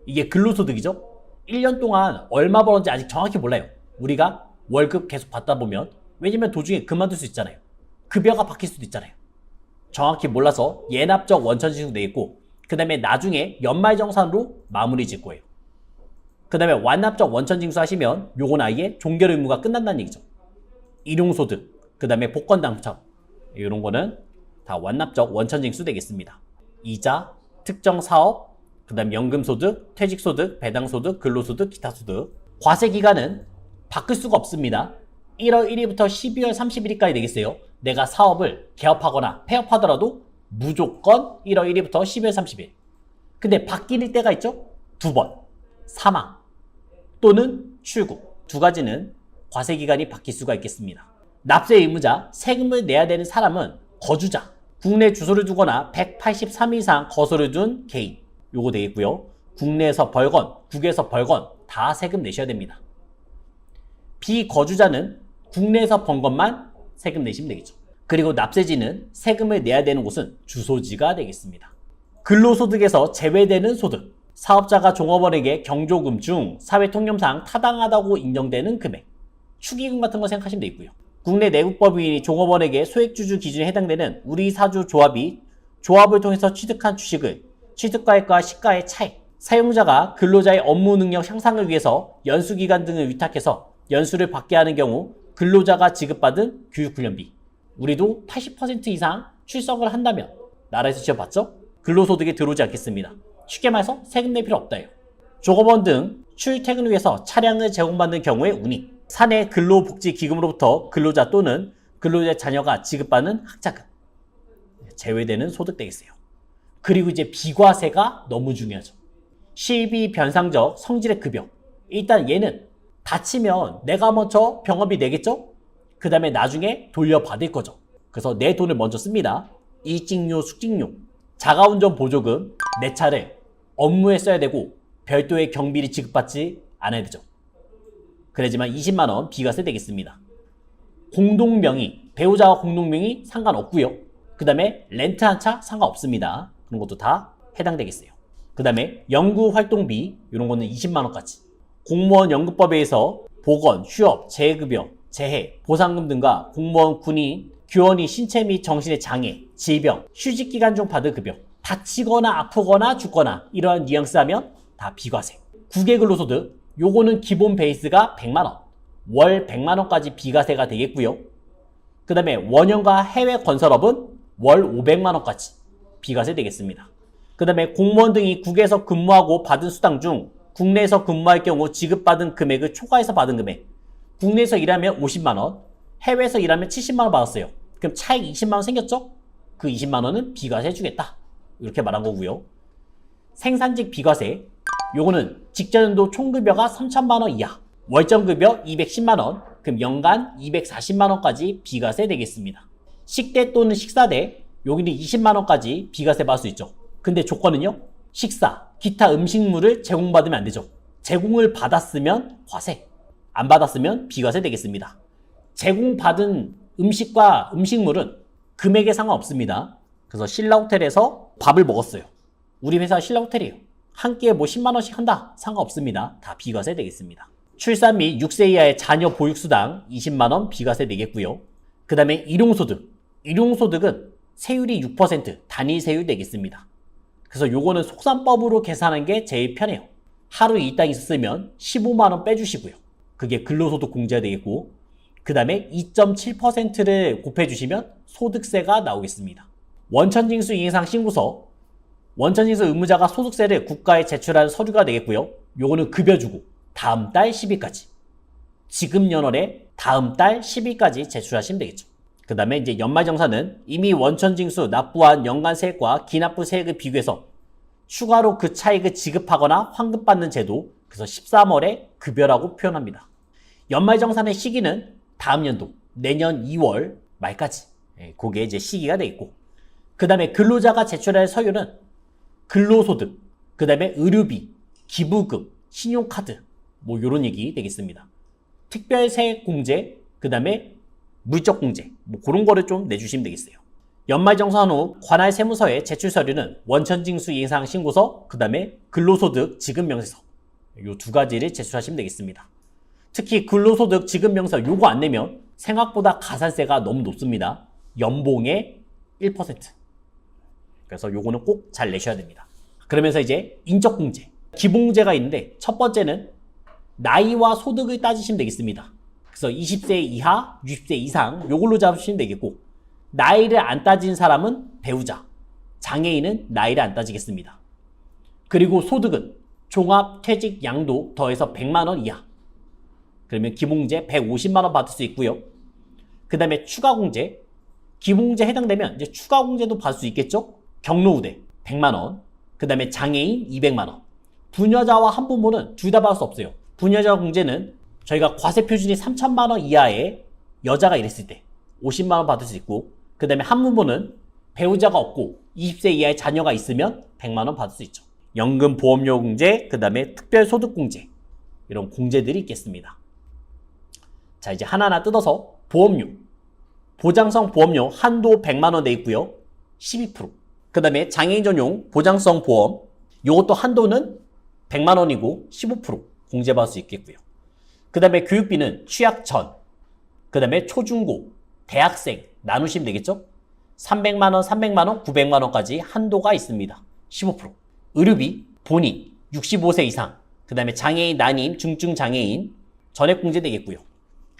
이게 근로소득이죠. 1년 동안 얼마 벌었는지 아직 정확히 몰라요. 우리가 월급 계속 받다 보면 왜냐면 도중에 그만둘 수 있잖아요. 급여가 바뀔 수도 있잖아요. 정확히 몰라서 예납적 원천징수 돼 있고 그 다음에 나중에 연말정산으로 마무리 질 거예요. 그 다음에 완납적 원천징수 하시면 요건 아예 종결 의무가 끝난다는 얘기죠. 일용소득, 그 다음에 복권당첨 이런 거는 다 완납적 원천징수 되겠습니다. 이자, 특정사업, 그 다음 연금소득, 퇴직소득, 배당소득, 근로소득, 기타소득. 과세기간은 바꿀 수가 없습니다. 1월 1일부터 12월 31일까지 되겠어요. 내가 사업을 개업하거나 폐업하더라도 무조건 1월 1일부터 12월 30일. 근데 바뀔 때가 있죠? 2번. 사망 또는 출국. 두 가지는 과세기간이 바뀔 수가 있겠습니다. 납세 의무자, 세금을 내야 되는 사람은 거주자, 국내 주소를 두거나 183일 이상 거소를 둔 개인 요거 되겠고요. 국내에서 벌건, 국외에서 벌건 다 세금 내셔야 됩니다. 비거주자는 국내에서 번 것만 세금 내시면 되겠죠. 그리고 납세지는 세금을 내야 되는 곳은 주소지가 되겠습니다. 근로소득에서 제외되는 소득, 사업자가 종업원에게 경조금 중 사회통념상 타당하다고 인정되는 금액, 축의금 같은 거 생각하시면 되겠고요. 국내 내국법인이 종업원에게 소액주주 기준에 해당되는 우리사주 조합이 조합을 통해서 취득한 주식을 취득가액과 시가의 차익, 사용자가 근로자의 업무 능력 향상을 위해서 연수기간 등을 위탁해서 연수를 받게 하는 경우 근로자가 지급받은 교육훈련비, 우리도 80% 이상 출석을 한다면 나라에서 지원받죠? 근로소득에 들어오지 않겠습니다. 쉽게 말해서 세금 낼 필요 없다요. 종업원 등 출퇴근을 위해서 차량을 제공받는 경우의 운임, 사내 근로복지기금으로부터 근로자 또는 근로자의 자녀가 지급받는 학자금, 제외되는 소득 되겠어요. 그리고 이제 비과세가 너무 중요하죠. 실비 변상적 성질의 급여. 일단 얘는 다치면 내가 먼저 병원비 내겠죠? 그 다음에 나중에 돌려받을 거죠. 그래서 내 돈을 먼저 씁니다. 일직료, 숙직료, 자가운전 보조금, 내 차를 업무에 써야 되고 별도의 경비를 지급받지 않아야 되죠. 그러지만 20만원 비과세 되겠습니다. 공동명의, 배우자와 공동명의 상관없고요. 그 다음에 렌트 한 차 상관없습니다. 그런 것도 다 해당되겠어요. 그 다음에 연구활동비, 이런 거는 20만원까지. 공무원 연금법에 의해서 보건, 휴업, 재해급여, 재해, 보상금 등과 공무원, 군인, 교원이 신체 및 정신의 장애, 질병, 휴직기간 중 받을 급여, 다치거나 아프거나 죽거나 이러한 뉘앙스 하면 다 비과세. 국외근로소득, 요거는 기본 베이스가 100만원, 월 100만원까지 비과세가 되겠고요. 그 다음에 원형과 해외 건설업은 월 500만원까지 비과세 되겠습니다. 그 다음에 공무원 등이 국외에서 근무하고 받은 수당 중 국내에서 근무할 경우 지급받은 금액을 초과해서 받은 금액, 국내에서 일하면 50만원, 해외에서 일하면 70만원 받았어요. 그럼 차익 20만원 생겼죠? 그 20만원은 비과세 해주겠다, 이렇게 말한 거고요. 생산직 비과세, 요거는 직전연도 총급여가 3천만원 이하, 월정급여 210만원, 그럼 연간 240만원까지 비과세 되겠습니다. 식대 또는 식사대, 여기는 20만원까지 비과세 받을 수 있죠. 근데 조건은요, 식사, 기타 음식물을 제공받으면 안 되죠. 제공을 받았으면 과세, 안 받았으면 비과세 되겠습니다. 제공받은 음식과 음식물은 금액에 상관없습니다. 그래서 신라호텔에서 밥을 먹었어요. 우리 회사 신라호텔이에요. 한 끼에 뭐 10만원씩 한다, 상관없습니다. 다 비과세 되겠습니다. 출산 및 6세 이하의 자녀 보육수당 20만원 비과세 되겠고요. 그 다음에 일용소득, 일용소득은 세율이 6% 단위 세율 되겠습니다. 그래서 요거는 속산법으로 계산하는 게 제일 편해요. 하루 일당 있었으면 15만원 빼주시고요. 그게 근로소득 공제가 되겠고, 그 다음에 2.7%를 곱해주시면 소득세가 나오겠습니다. 원천징수 이행상 신고서, 원천징수 의무자가 소득세를 국가에 제출할 서류가 되겠고요. 요거는 급여 주고 다음 달 10일까지, 지급 연월에 다음 달 10일까지 제출하시면 되겠죠. 그 다음에 이제 연말정산은 이미 원천징수 납부한 연간 세액과 기납부 세액을 비교해서 추가로 그 차익을 지급하거나 환급받는 제도, 그래서 13월에 급여라고 표현합니다. 연말정산의 시기는 다음 연도, 내년 2월 말까지, 그게 이제 시기가 되겠고, 그 다음에 근로자가 제출할 서류는 근로소득, 그 다음에 의료비, 기부금, 신용카드, 뭐 요런 얘기 되겠습니다. 특별세액공제, 그 다음에 물적공제, 뭐 그런 거를 좀 내주시면 되겠어요. 연말정산 후 관할 세무서에 제출 서류는 원천징수 이행사항 신고서, 그 다음에 근로소득 지급명세서, 요 두 가지를 제출하시면 되겠습니다. 특히 근로소득 지급명세서 요거 안 내면 생각보다 가산세가 너무 높습니다. 연봉의 1%. 그래서 요거는 꼭 잘 내셔야 됩니다. 그러면서 이제 인적공제, 기본공제가 있는데 첫 번째는 나이와 소득을 따지시면 되겠습니다. 그래서 20세 이하, 60세 이상 요걸로 잡으시면 되겠고, 나이를 안 따진 사람은 배우자, 장애인은 나이를 안 따지겠습니다. 그리고 소득은 종합, 퇴직, 양도 더해서 100만원 이하, 그러면 기본공제 150만원 받을 수 있고요. 그 다음에 추가공제, 기본공제 해당되면 이제 추가공제도 받을 수 있겠죠. 경로우대 100만원, 그 다음에 장애인 200만원, 부녀자와 한부모는 둘 다 받을 수 없어요. 부녀자 공제는 저희가 과세 표준이 3천만원 이하의 여자가 이랬을 때 50만원 받을 수 있고, 그 다음에 한부모는 배우자가 없고 20세 이하의 자녀가 있으면 100만원 받을 수 있죠. 연금 보험료 공제, 그 다음에 특별소득 공제, 이런 공제들이 있겠습니다. 자, 이제 하나하나 뜯어서 보험료. 보장성 보험료 한도 100만원 돼 있고요. 12%. 그 다음에 장애인 전용 보장성 보험. 요것도 한도는 100만원이고 15% 공제받을 수 있겠고요. 그 다음에 교육비는 취약 전. 그 다음에 초중고, 대학생 나누시면 되겠죠? 300만원, 300만원, 900만원까지 한도가 있습니다. 15%. 의료비, 본인, 65세 이상, 그 다음에 장애인, 난임, 중증 장애인, 전액 공제 되겠고요.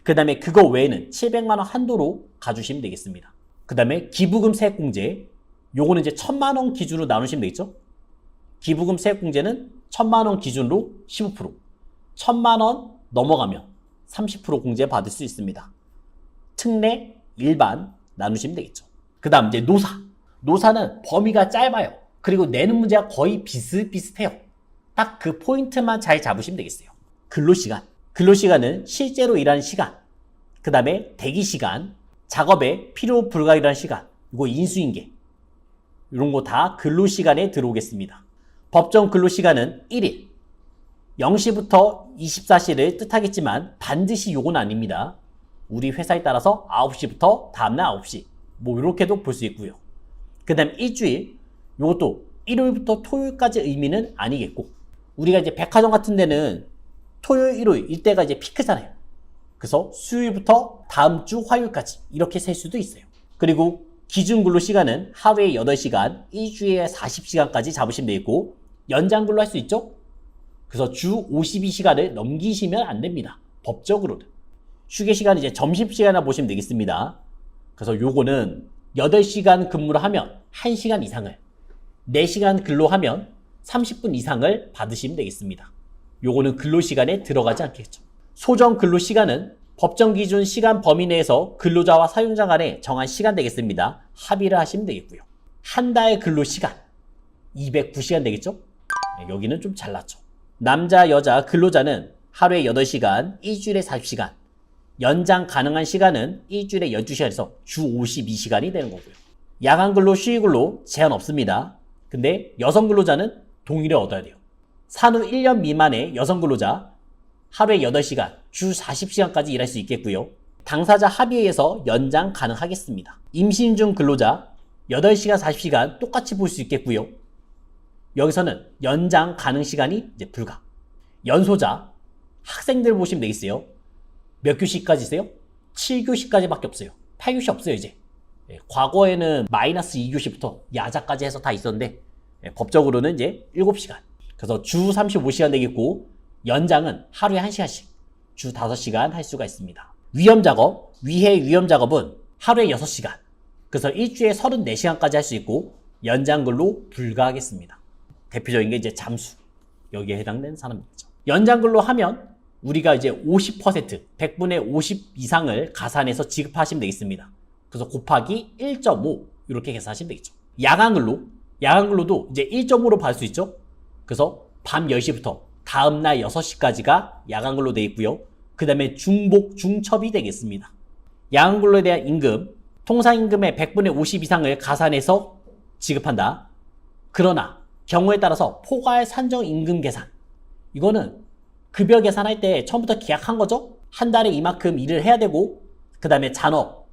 그 다음에 그거 외에는 700만원 한도로 가주시면 되겠습니다. 그 다음에 기부금 세액 공제, 요거는 이제 1000만원 기준으로 나누시면 되겠죠? 기부금 세액 공제는 1000만원 기준으로 15%, 1000만원 넘어가면 30% 공제 받을 수 있습니다. 특례, 일반 나누시면 되겠죠. 그 다음 이제 노사. 노사는 범위가 짧아요. 그리고 내는 문제가 거의 비슷비슷해요. 딱 그 포인트만 잘 잡으시면 되겠어요. 근로시간. 근로시간은 실제로 일하는 시간, 그 다음에 대기시간, 작업에 필요 불가이라는 시간, 이거 인수인계, 이런 거 다 근로시간에 들어오겠습니다. 법정 근로시간은 1일, 0시부터 24시를 뜻하겠지만 반드시 요건 아닙니다. 우리 회사에 따라서 9시부터 다음날 9시, 뭐 이렇게도 볼 수 있고요. 그 다음 일주일, 요것도 일요일부터 토요일까지 의미는 아니겠고, 우리가 이제 백화점 같은 데는 토요일, 일요일 이때가 이제 피크잖아요. 그래서 수요일부터 다음 주 화요일까지 이렇게 셀 수도 있어요. 그리고 기준 근로 시간은 하루에 8시간, 일주일에 40시간까지 잡으시면 되고, 연장 근로 할 수 있죠? 그래서 주 52시간을 넘기시면 안 됩니다. 법적으로는. 휴게 시간은 이제 점심시간이라 보시면 되겠습니다. 그래서 요거는 8시간 근무를 하면 1시간 이상을, 4시간 근로하면 30분 이상을 받으시면 되겠습니다. 요거는 근로시간에 들어가지 않겠죠. 소정 근로시간은 법정 기준 시간 범위 내에서 근로자와 사용자 간에 정한 시간 되겠습니다. 합의를 하시면 되겠고요. 한 달 근로시간 209시간 되겠죠? 네, 여기는 좀 잘났죠. 남자, 여자 근로자는 하루에 8시간, 일주일에 40시간, 연장 가능한 시간은 일주일에 12시간에서 주 52시간이 되는 거고요. 야간 근로, 휴일 근로 제한 없습니다. 근데 여성 근로자는 동의를 얻어야 돼요. 산후 1년 미만의 여성 근로자 하루에 8시간, 주 40시간까지 일할 수 있겠고요. 당사자 합의에 의해서 연장 가능하겠습니다. 임신 중 근로자 8시간, 40시간 똑같이 볼 수 있겠고요. 여기서는 연장 가능 시간이 이제 불가. 연소자, 학생들 보시면 되겠어요. 몇 교시까지 있어요? 7교시까지밖에 없어요. 8교시 없어요, 이제. 과거에는 마이너스 2교시부터 야자까지 해서 다 있었는데, 법적으로는 이제 7시간. 그래서 주 35시간 되겠고, 연장은 하루에 1시간씩, 주 5시간 할 수가 있습니다. 위험작업, 위해 위험작업은 하루에 6시간. 그래서 일주일에 34시간까지 할 수 있고, 연장근로 불가하겠습니다. 대표적인 게 이제 잠수. 여기에 해당되는 사람이죠. 연장근로 하면 우리가 이제 50%, 100분의 50 이상을 가산해서 지급하시면 되겠습니다. 그래서 곱하기 1.5 이렇게 계산하시면 되겠죠. 야간근로, 야간근로도 이제 1.5로 받을 수 있죠. 그래서 밤 10시부터 다음날 6시까지가 야간근로 되어 있고요. 그 다음에 중복, 중첩이 되겠습니다. 야간근로에 대한 임금, 통상임금의 100분의 50 이상을 가산해서 지급한다. 그러나 경우에 따라서 포괄 산정 임금 계산, 이거는 급여 계산할 때 처음부터 계약한 거죠. 한 달에 이만큼 일을 해야 되고, 그 다음에 잔업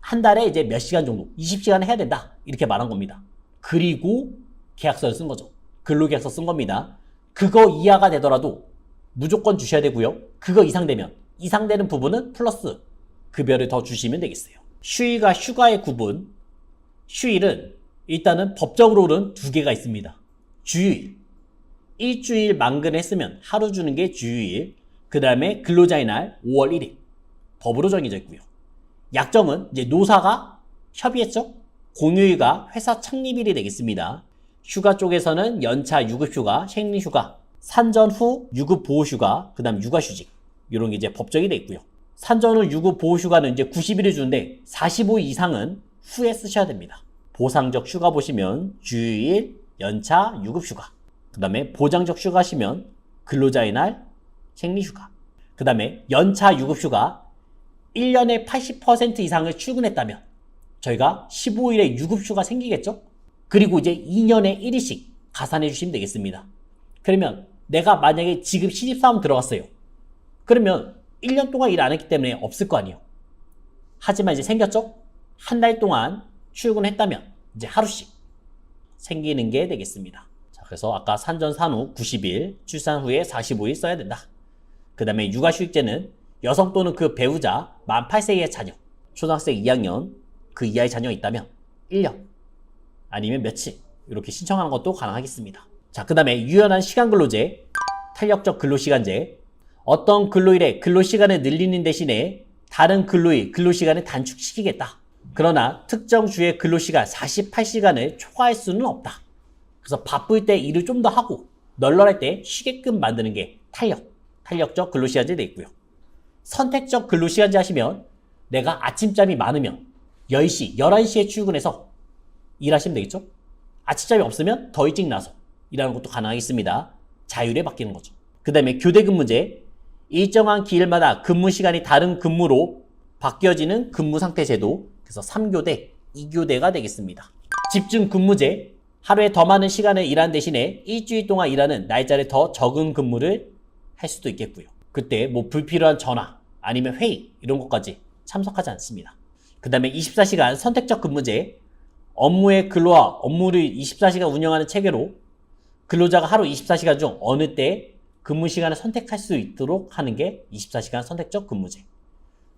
한 달에 이제 몇 시간 정도, 20시간 해야 된다 이렇게 말한 겁니다. 그리고 계약서를 쓴 거죠. 근로계약서 쓴 겁니다. 그거 이하가 되더라도 무조건 주셔야 되고요. 그거 이상 되면, 이상되는 부분은 플러스 급여를 더 주시면 되겠어요. 휴일과 휴가의 구분. 휴일은 일단은 법적으로는 2개가 있습니다. 주휴일, 일주일 만근했으면 하루 주는 게 주휴일, 그 다음에 근로자의 날 5월 1일 법으로 정해져 있고요. 약정은 이제 노사가 협의했죠. 공휴일과 회사 창립일이 되겠습니다. 휴가 쪽에서는 연차 유급휴가, 생리휴가, 산전 후 유급보호휴가, 그 다음 육아휴직, 이런 게 이제 법정이 돼 있고요. 산전 후 유급보호휴가는 이제 90일을 주는데 45일 이상은 후에 쓰셔야 됩니다. 보상적 휴가 보시면 주휴일, 연차, 유급휴가, 그 다음에 보장적 휴가시면 근로자의 날, 생리휴가, 그 다음에 연차, 유급휴가 1년에 80% 이상을 출근했다면 저희가 15일의 유급휴가 생기겠죠? 그리고 이제 2년에 1일씩 가산해 주시면 되겠습니다. 그러면 내가 만약에 지금 신입사원 들어갔어요. 그러면 1년 동안 일 안 했기 때문에 없을 거 아니에요. 하지만 이제 생겼죠? 한 달 동안 출근했다면 이제 하루씩 생기는 게 되겠습니다. 자, 그래서 아까 산전산후 90일, 출산 후에 45일 써야 된다. 그 다음에 육아휴직제는 여성 또는 그 배우자 만 8세 이하의 자녀, 초등학생 2학년 그 이하의 자녀가 있다면 1년 아니면 며칠 이렇게 신청하는 것도 가능하겠습니다. 자, 그 다음에 유연한 시간근로제, 탄력적 근로시간제, 어떤 근로일의 근로시간을 늘리는 대신에 다른 근로일 근로시간을 단축시키겠다. 그러나 특정 주의 근로시간 48시간을 초과할 수는 없다. 그래서 바쁠 때 일을 좀 더 하고 널널할 때 쉬게끔 만드는 게 탄력적 근로시간제 되어 있고요. 선택적 근로시간제 하시면 내가 아침잠이 많으면 10시, 11시에 출근해서 일하시면 되겠죠? 아침잠이 없으면 더 일찍 나서 일하는 것도 가능하겠습니다. 자율에 맡기는 거죠. 그 다음에 교대근무제, 일정한 기일마다 근무 시간이 다른 근무로 바뀌어지는 근무상태 제도, 그래서 3교대, 2교대가 되겠습니다. 집중근무제, 하루에 더 많은 시간을 일하는 대신에 일주일 동안 일하는 날짜를 더 적은 근무를 할 수도 있겠고요. 그때 뭐 불필요한 전화 아니면 회의 이런 것까지 참석하지 않습니다. 그 다음에 24시간 선택적 근무제, 업무의 근로와 업무를 24시간 운영하는 체계로 근로자가 하루 24시간 중 어느 때 근무 시간을 선택할 수 있도록 하는 게 24시간 선택적 근무제.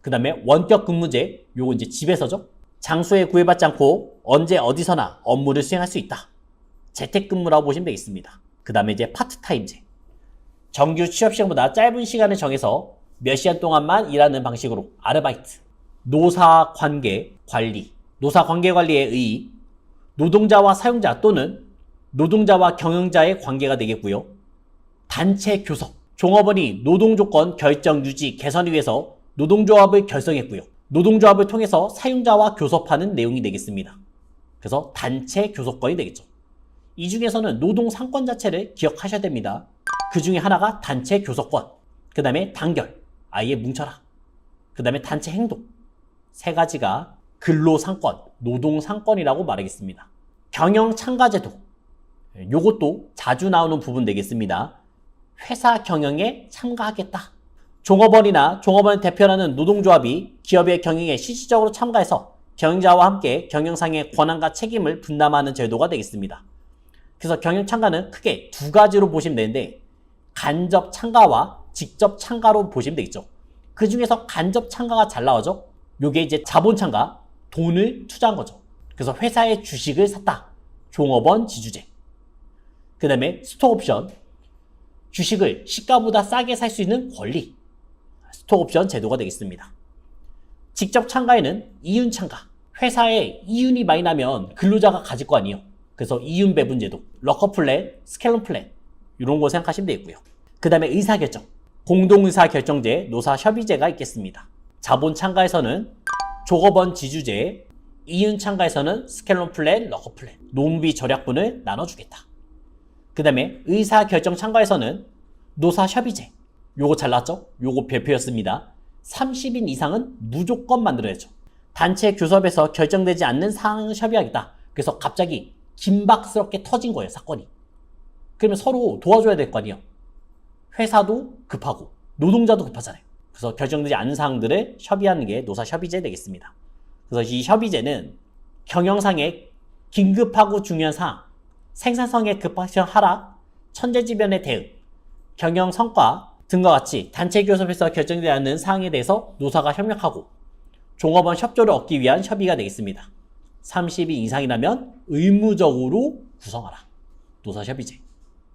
그 다음에 원격 근무제, 요거 이제 집에서죠. 장소에 구애받지 않고 언제 어디서나 업무를 수행할 수 있다. 재택근무라고 보시면 되겠습니다. 그 다음에 이제 파트타임제. 정규 취업시간보다 짧은 시간을 정해서 몇 시간 동안만 일하는 방식으로 아르바이트. 노사관계 관리. 노사관계 관리의 의의. 노동자와 사용자 또는 노동자와 경영자의 관계가 되겠고요. 단체 교섭. 종업원이 노동조건 결정 유지 개선을 위해서 노동조합을 결성했고요. 노동조합을 통해서 사용자와 교섭하는 내용이 되겠습니다. 그래서 단체 교섭권이 되겠죠. 이 중에서는 노동상권 자체를 기억하셔야 됩니다. 그 중에 하나가 단체 교섭권, 그 다음에 단결, 아예 뭉쳐라, 그 다음에 단체 행동, 세 가지가 근로상권, 노동상권이라고 말하겠습니다. 경영참가제도, 요것도 자주 나오는 부분 되겠습니다. 회사 경영에 참가하겠다. 종업원이나 종업원을 대표하는 노동조합이 기업의 경영에 실질적으로 참가해서 경영자와 함께 경영상의 권한과 책임을 분담하는 제도가 되겠습니다. 그래서 경영 참가는 크게 두 가지로 보시면 되는데 간접 참가와 직접 참가로 보시면 되겠죠. 그 중에서 간접 참가가 잘 나오죠. 요게 이제 자본 참가, 돈을 투자한 거죠. 그래서 회사의 주식을 샀다. 종업원 지주제. 그 다음에 스톡옵션, 주식을 시가보다 싸게 살 수 있는 권리, 스톡옵션 제도가 되겠습니다. 직접 참가에는 이윤 참가, 회사에 이윤이 많이 나면 근로자가 가질 거 아니에요. 그래서 이윤 배분 제도, 럭커 플랜, 스켈론 플랜 이런 거 생각하시면 되겠고요. 그 다음에 의사결정, 공동의사결정제, 노사협의제가 있겠습니다. 자본 참가에서는 종업원 지주제, 이윤 참가에서는 스켈론 플랜, 럭커 플랜, 노무비 절약분을 나눠주겠다. 그 다음에 의사결정 참가에서는 노사협의제, 요거 잘 나왔죠? 요거 별표였습니다. 30인 이상은 무조건 만들어야죠. 단체 교섭에서 결정되지 않는 사항을 협의하겠다. 그래서 갑자기 긴박스럽게 터진 거예요, 사건이. 그러면 서로 도와줘야 될 거 아니에요. 회사도 급하고 노동자도 급하잖아요. 그래서 결정되지 않은 사항들을 협의하는 게 노사협의제 되겠습니다. 그래서 이 협의제는 경영상의 긴급하고 중요한 사항, 생산성의 급박한 하락, 천재지변의 대응, 경영 성과 등과 같이 단체 교섭에서 결정되지 않는 사항에 대해서 노사가 협력하고 종업원 협조를 얻기 위한 협의가 되겠습니다. 30인 이상이라면 의무적으로 구성하라. 노사협의제.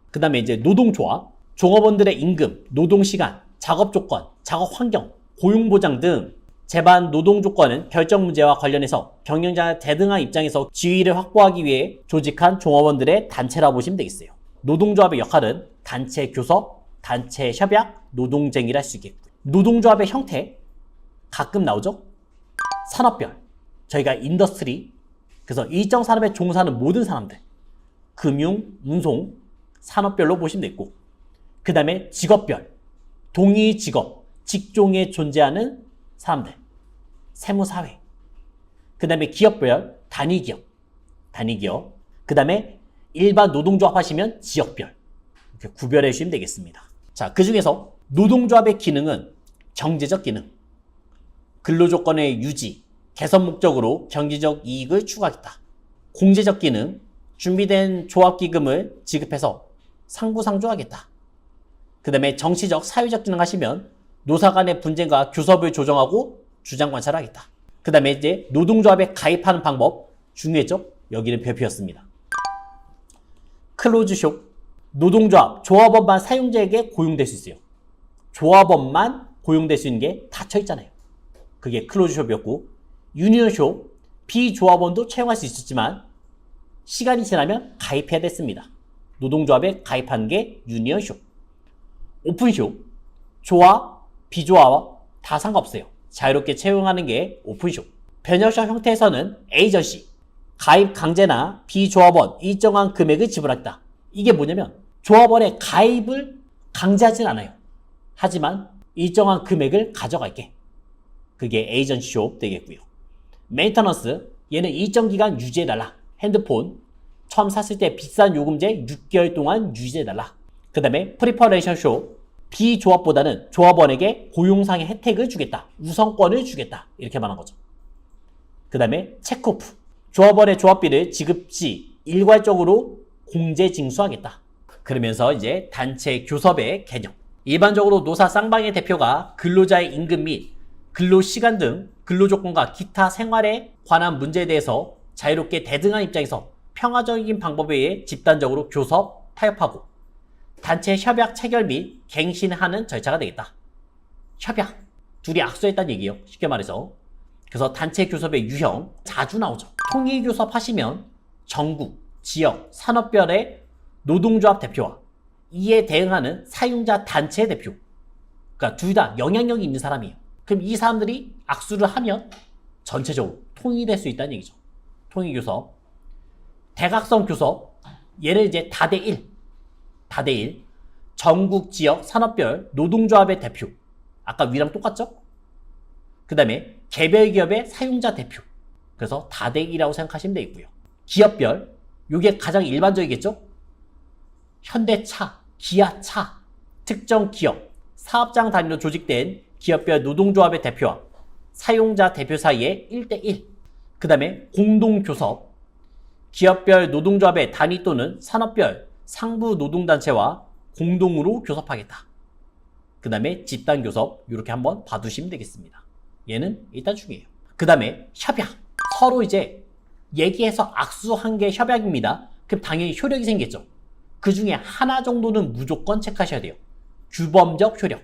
그 다음에 이제 노동조합, 종업원들의 임금, 노동시간, 작업조건, 작업환경, 고용보장 등 제반 노동조건은 결정 문제와 관련해서 경영자 대등한 입장에서 지위를 확보하기 위해 조직한 종업원들의 단체라 보시면 되겠어요. 노동조합의 역할은 단체 교섭, 단체 협약, 노동쟁의를 할 수 있겠고요. 노동조합의 형태 가끔 나오죠? 산업별, 저희가 인더스트리, 그래서 일정 산업에 종사하는 모든 사람들, 금융, 운송, 산업별로 보시면 되겠고, 그 다음에 직업별, 동의 직업, 직종에 존재하는 사람들, 세무사회, 그 다음에 기업별, 단위기업, 그 다음에 일반 노동조합 하시면 지역별, 이렇게 구별해 주시면 되겠습니다. 자, 그 중에서 노동조합의 기능은 경제적 기능, 근로조건의 유지, 개선 목적으로 경제적 이익을 추구하겠다. 공제적 기능, 준비된 조합기금을 지급해서 상부상조하겠다. 그 다음에 정치적, 사회적 기능 하시면 노사 간의 분쟁과 교섭을 조정하고 주장 관찰하겠다. 그 다음에 이제 노동조합에 가입하는 방법, 중요했죠? 여기는 별표였습니다. 클로즈숍, 노동조합, 조합원만 사용자에게 고용될 수 있어요. 조합원만 고용될 수 있는 게 닫혀 있잖아요. 그게 클로즈숍이었고, 유니언숍, 비조합원도 채용할 수 있었지만 시간이 지나면 가입해야 됐습니다. 노동조합에 가입하는 게 유니언숍. 오픈숍, 조합, 비조합 다 상관없어요. 자유롭게 채용하는 게 오픈숍. 변혁적 형태에서는 에이전시, 가입 강제나 비조합원 일정한 금액을 지불하겠다. 이게 뭐냐면 조합원의 가입을 강제하진 않아요. 하지만 일정한 금액을 가져갈게. 그게 에이전시숍 되겠고요. 메인터넌스, 얘는 일정 기간 유지해달라. 핸드폰 처음 샀을 때 비싼 요금제 6개월 동안 유지해달라. 그 다음에 프리퍼레이션숍, 비조합보다는 조합원에게 고용상의 혜택을 주겠다. 우선권을 주겠다. 이렇게 말한 거죠. 그 다음에 체크오프, 조합원의 조합비를 지급 시 일괄적으로 공제 징수하겠다. 그러면서 이제 단체 교섭의 개념. 일반적으로 노사 쌍방의 대표가 근로자의 임금 및 근로시간 등 근로조건과 기타 생활에 관한 문제에 대해서 자유롭게 대등한 입장에서 평화적인 방법에 의해 집단적으로 교섭, 타협하고 단체 협약 체결 및 갱신하는 절차가 되겠다. 협약, 둘이 악수했다는 얘기예요. 쉽게 말해서. 그래서 단체 교섭의 유형 자주 나오죠. 통일교섭 하시면 전국, 지역, 산업별의 노동조합 대표와 이에 대응하는 사용자 단체 대표, 그러니까 둘 다 영향력이 있는 사람이에요. 그럼 이 사람들이 악수를 하면 전체적으로 통일될 수 있다는 얘기죠. 통일교섭. 대각선 교섭, 얘를 이제 다대1, 전국, 지역, 산업별 노동조합의 대표, 아까 위랑 똑같죠? 그 다음에 개별 기업의 사용자 대표, 그래서 다대1이라고 생각하시면 되겠고요. 기업별, 이게 가장 일반적이겠죠? 현대차, 기아차, 특정 기업, 사업장 단위로 조직된 기업별 노동조합의 대표와 사용자 대표 사이에 1대1. 그 다음에 공동교섭, 기업별 노동조합의 단위 또는 산업별 상부 노동단체와 공동으로 교섭하겠다. 그 다음에 집단교섭, 이렇게 한번 봐두시면 되겠습니다. 얘는 일단 중요해요. 그 다음에 협약, 서로 이제 얘기해서 악수한 게 협약입니다. 그럼 당연히 효력이 생겼죠. 그 중에 하나 정도는 무조건 체크하셔야 돼요. 규범적 효력.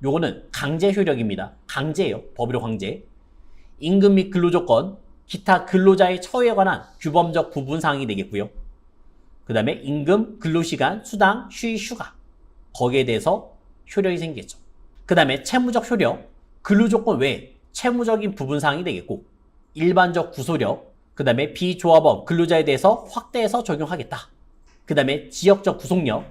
요거는 강제 효력입니다. 강제예요. 법으로 강제. 임금 및 근로조건, 기타 근로자의 처우에 관한 규범적 부분사항이 되겠고요. 그 다음에 임금, 근로시간, 수당, 휴일, 휴가. 거기에 대해서 효력이 생기겠죠. 그 다음에 채무적 효력, 근로조건 외에 채무적인 부분사항이 되겠고, 일반적 구소력, 그 다음에 비조합원, 근로자에 대해서 확대해서 적용하겠다. 그 다음에 지역적 구속력,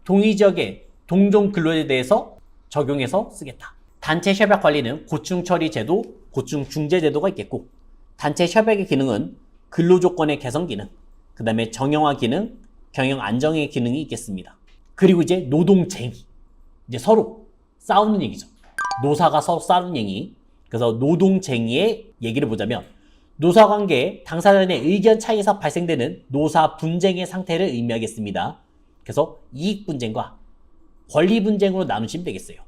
동의지역의 동종 근로에 대해서 적용해서 쓰겠다. 단체 협약 관리는 고충 처리 제도, 고충 중재 제도가 있겠고, 단체 협약의 기능은 근로조건의 개선 기능, 그 다음에 정형화 기능, 경영 안정의 기능이 있겠습니다. 그리고 이제 노동쟁의, 이제 서로 싸우는 얘기죠. 노사가 서로 싸우는 얘기. 그래서 노동쟁의의 얘기를 보자면 노사관계 당사자 간의 의견 차이에서 발생되는 노사 분쟁의 상태를 의미하겠습니다. 그래서 이익 분쟁과 권리 분쟁으로 나누시면 되겠어요.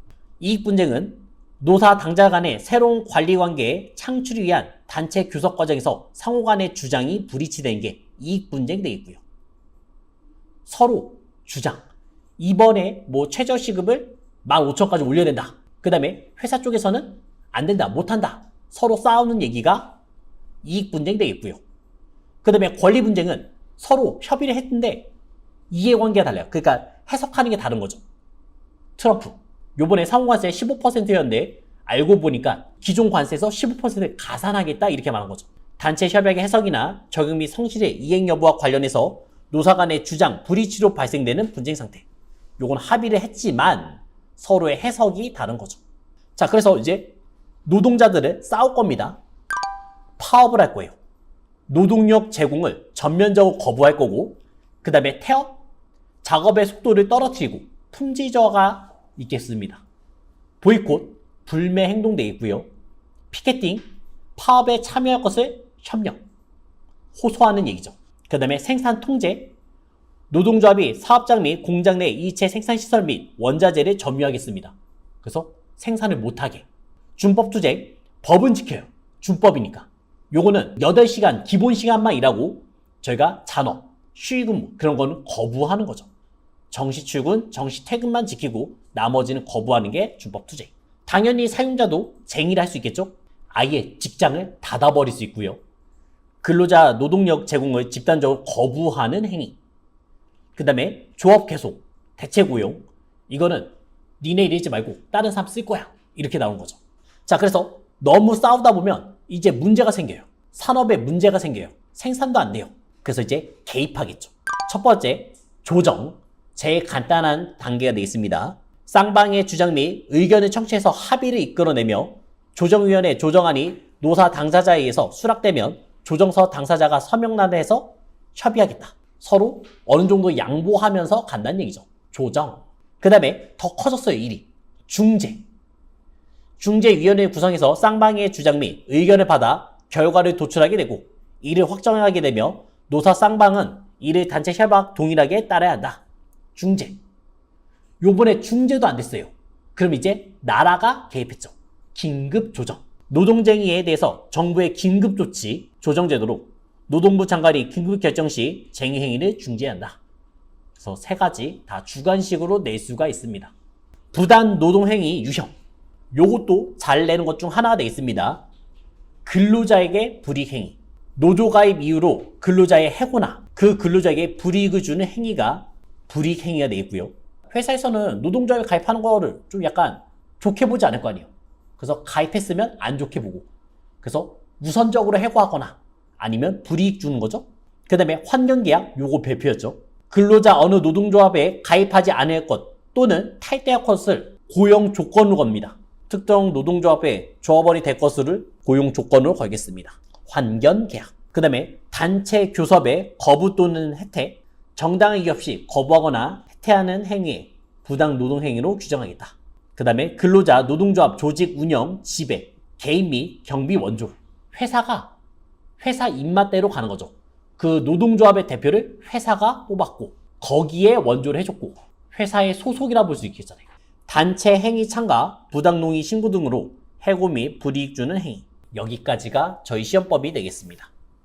이익 분쟁은 노사 당사자 간의 새로운 관리 관계의 창출을 위한 단체 교섭 과정에서 상호 간의 주장이 불이치되는 게 이익 분쟁이 되겠고요. 서로 주장. 이번에 뭐 최저 시급을 15,000까지 올려야 된다. 그 다음에 회사 쪽에서는 안 된다, 못한다. 서로 싸우는 얘기가 이익 분쟁이 되겠고요. 그 다음에 권리 분쟁은 서로 협의를 했는데 이해관계가 달라요. 그러니까 해석하는 게 다른 거죠. 트럼프. 요번에 상호관세 15%였는데 알고 보니까 기존 관세에서 15%를 가산하겠다 이렇게 말한 거죠. 단체 협약의 해석이나 적용 및 성실의 이행 여부와 관련해서 노사 간의 주장 불이치로 발생되는 분쟁 상태. 요건 합의를 했지만 서로의 해석이 다른 거죠. 자, 그래서 이제 노동자들은 싸울 겁니다. 파업을 할 거예요. 노동력 제공을 전면적으로 거부할 거고, 그 다음에 태업, 작업의 속도를 떨어뜨리고 품질 저하가 있겠습니다. 보이콧, 불매 행동 되어 있고요. 피켓팅, 파업에 참여할 것을 협력, 호소하는 얘기죠. 그 다음에 생산 통제, 노동조합이 사업장 및 공장 내 이체 생산시설 및 원자재를 점유하겠습니다. 그래서 생산을 못하게. 준법투쟁, 법은 지켜요. 준법이니까. 요거는 8시간 기본 시간만 일하고 저희가 잔업, 휴일근무 그런 거는 거부하는 거죠. 정시 출근, 정시 퇴근만 지키고 나머지는 거부하는 게 준법투쟁. 당연히 사용자도 쟁의를 할 수 있겠죠. 아예 직장을 닫아버릴 수 있고요. 근로자 노동력 제공을 집단적으로 거부하는 행위. 그 다음에 조업 계속, 대체 고용. 이거는 니네 일하지 말고 다른 사람 쓸 거야. 이렇게 나오는 거죠. 자, 그래서 너무 싸우다 보면 이제 문제가 생겨요. 산업에 문제가 생겨요. 생산도 안 돼요. 그래서 이제 개입하겠죠. 첫 번째, 조정. 제일 간단한 단계가 되겠습니다. 쌍방의 주장 및 의견을 청취해서 합의를 이끌어내며 조정위원회 조정안이 노사 당사자에 의해서 수락되면 조정서 당사자가 서명란을 해서 협의하겠다. 서로 어느 정도 양보하면서 간다는 얘기죠. 조정. 그 다음에 더 커졌어요, 일이. 중재. 중재위원회 구성해서 쌍방의 주장 및 의견을 받아 결과를 도출하게 되고 이를 확정하게 되며 노사 쌍방은 이를 단체 협약 동일하게 따라야 한다. 중재. 요번에 중재도 안 됐어요. 그럼 이제 나라가 개입했죠. 긴급 조정. 노동쟁의에 대해서 정부의 긴급 조치 조정제도로 노동부 장관이 긴급 결정 시 쟁의 행위를 중지한다. 그래서 3가지 다 주관식으로 낼 수가 있습니다. 부단 노동행위 유형. 요것도 잘 내는 것 중 하나가 되겠습니다. 근로자에게 불이익행위. 노조가입 이후로 근로자의 해고나 그 근로자에게 불이익을 주는 행위가 불이익행위가 되겠고요. 회사에서는 노동조합에 가입하는 거를 좀 약간 좋게 보지 않을 거 아니에요. 그래서 가입했으면 안 좋게 보고 그래서 우선적으로 해고하거나 아니면 불이익 주는 거죠. 그 다음에 환경계약 요거 발표였죠. 근로자 어느 노동조합에 가입하지 않을 것 또는 탈퇴할 것을 고용 조건으로 겁니다. 특정 노동조합에 조합원이 될 것을 고용 조건으로 걸겠습니다. 환경계약. 그 다음에 단체 교섭의 거부 또는 혜택, 정당한 이유 없이 거부하거나 해태하는 행위에 부당 노동행위로 규정하겠다. 그 다음에 근로자 노동조합 조직 운영, 지배, 개인 및 경비 원조. 회사가 회사 입맛대로 가는 거죠. 그 노동조합의 대표를 회사가 뽑았고 거기에 원조를 해줬고 회사의 소속이라 볼 수 있겠잖아요. 단체 행위 참가, 부당농의 신고 등으로 해고 및 불이익 주는 행위. 여기까지가 저희 시험법이 되겠습니다.